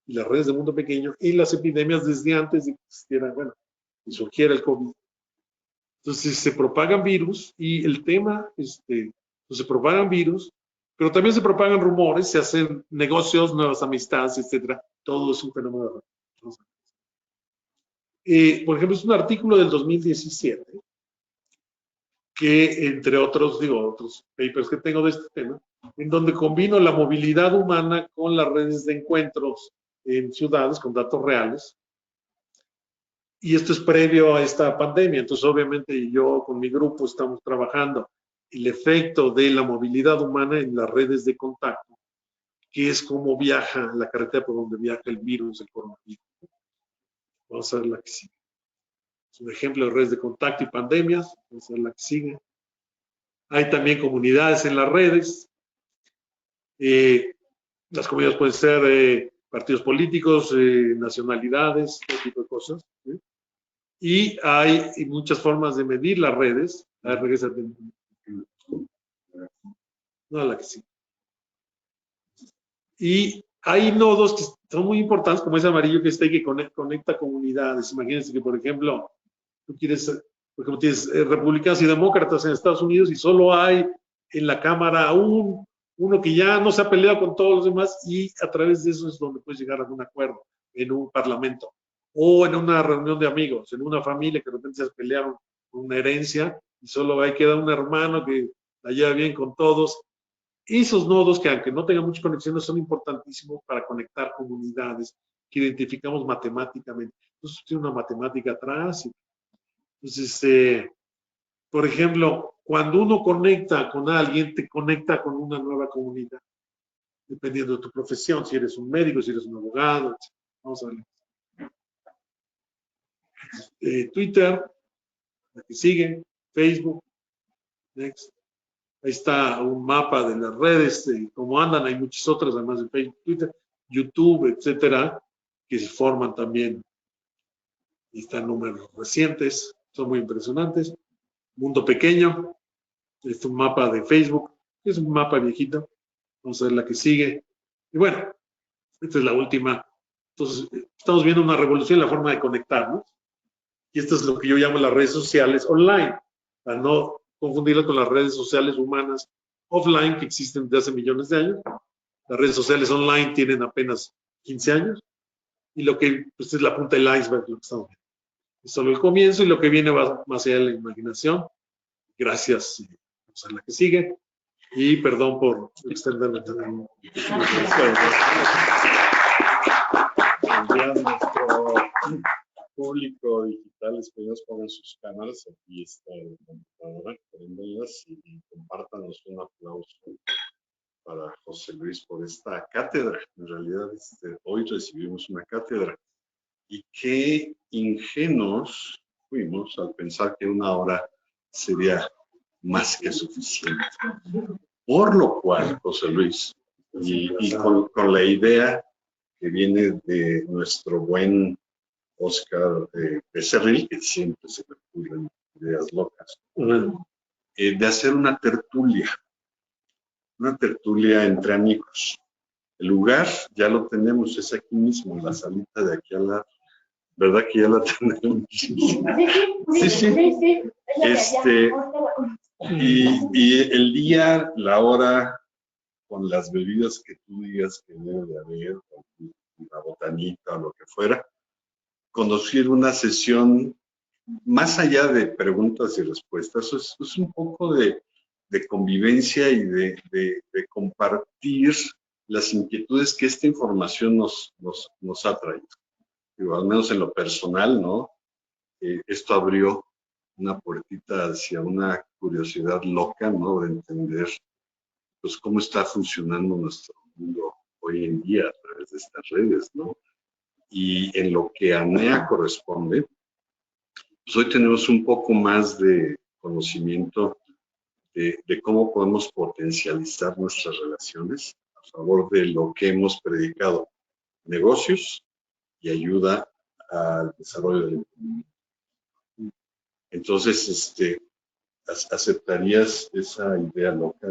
y las redes del mundo pequeño, y las epidemias desde antes de que existiera, bueno, que surgiera el COVID. Entonces se propagan virus, y el tema, pues se propagan virus, pero también se propagan rumores, se hacen negocios, nuevas amistades, etcétera. Todo es un fenómeno de redes. Por ejemplo, es un artículo del 2017 que, entre otros, otros papers que tengo de este tema, en donde combino la movilidad humana con las redes de encuentros en ciudades con datos reales. Y esto es previo a esta pandemia. Entonces, obviamente, yo con mi grupo estamos trabajando el efecto de la movilidad humana en las redes de contacto, que es cómo viaja la carretera por donde viaja el virus, el coronavirus. Vamos a ver la que sigue. Es un ejemplo de redes de contacto y pandemias. Vamos a ver la que sigue. Hay también comunidades en las redes. Las comunidades pueden ser partidos políticos, nacionalidades, todo tipo de cosas. ¿Sí? Y hay muchas formas de medir las redes. A ver, regresa. No, la que sí. Y hay nodos que son muy importantes, como ese amarillo que está ahí, que conecta comunidades. Imagínense que, por ejemplo, tú quieres, por ejemplo, tienes republicanos y demócratas en Estados Unidos y solo hay en la Cámara uno que ya no se ha peleado con todos los demás, y a través de eso es donde puedes llegar a un acuerdo en un parlamento o en una reunión de amigos, en una familia que de repente se pelearon con una herencia y solo ahí queda un hermano que la lleva bien con todos. Esos nodos, que aunque no tengan muchas conexiones, son importantísimos para conectar comunidades que identificamos matemáticamente. Entonces tiene una matemática atrás. Entonces, por ejemplo, cuando uno conecta con alguien, te conecta con una nueva comunidad, dependiendo de tu profesión, si eres un médico, si eres un abogado, etc. Vamos a ver. Twitter, la que sigue, Facebook, next. Ahí está un mapa de las redes, cómo andan, hay muchas otras, además de Facebook, Twitter, YouTube, etcétera, que se forman también. Ahí están números recientes, son muy impresionantes. Mundo pequeño, este es un mapa de Facebook, es un mapa viejito. Vamos a ver la que sigue. Y bueno, esta es la última. Entonces, estamos viendo una revolución en la forma de conectarnos. Y esto es lo que yo llamo las redes sociales online, para no confundirlas con las redes sociales humanas offline que existen desde hace millones de años. Las redes sociales online tienen apenas 15 años y lo que pues, es la punta del iceberg, lo que estamos viendo. Es solo el comienzo y lo que viene va más allá de la imaginación. Gracias. Vamos a la que sigue. Y perdón por extenderme también. Nuestro público digital, esperemos pongan sus cámaras. Aquí está la computadora, prendanlas y compártanos un aplauso para José Luis por esta cátedra. En realidad, hoy recibimos una cátedra. Y qué ingenuos fuimos al pensar que una hora sería más que suficiente. Por lo cual, José Luis, y con la idea que viene de nuestro buen Oscar Becerril, que siempre se me ocurren ideas locas, de hacer una tertulia entre amigos. El lugar ya lo tenemos, es aquí mismo, en la salita de aquí a la... ¿Verdad que ya la tenemos? Sí. Y el día, la hora, con las bebidas que tú digas que debe de haber, una botanita o lo que fuera, conducir una sesión más allá de preguntas y respuestas. Es un poco de convivencia y de compartir las inquietudes que esta información nos ha traído. Digo, al menos en lo personal, ¿no? Esto abrió una puertita hacia una curiosidad loca, ¿no? De entender, pues, cómo está funcionando nuestro mundo hoy en día a través de estas redes, ¿no? Y en lo que a NEA corresponde, pues hoy tenemos un poco más de conocimiento de cómo podemos potencializar nuestras relaciones a favor de lo que hemos predicado, negocios y ayuda al desarrollo del emprendimiento. Entonces, ¿aceptarías esa idea loca?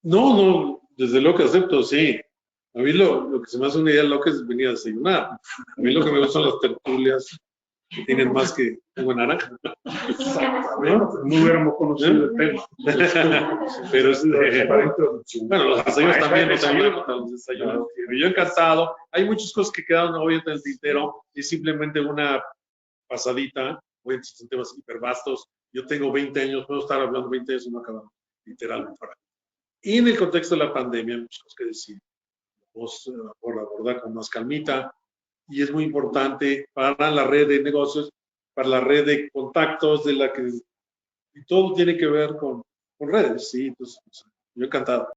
No, desde luego que acepto, sí. A mí lo que se me hace una idea loca es venir a desayunar. A mí lo que me gustan las tertulias que tienen más que jugo de naranja. ¿No? Muy hubiéramos conocido el tema. Pero bueno, los desayunos también, los desayunos. Yo encantado. Hay muchas cosas que quedaron hoy en el tintero. Es simplemente una pasadita. Hoy son temas hipervastos. Yo tengo 20 años, puedo estar hablando 20 años y no acabamos, literalmente. Y en el contexto de la pandemia, muchas cosas que decir. Vamos a abordar con más calmita. Y es muy importante para la red de negocios, para la red de contactos, y todo tiene que ver con redes, ¿sí? Entonces, yo encantado.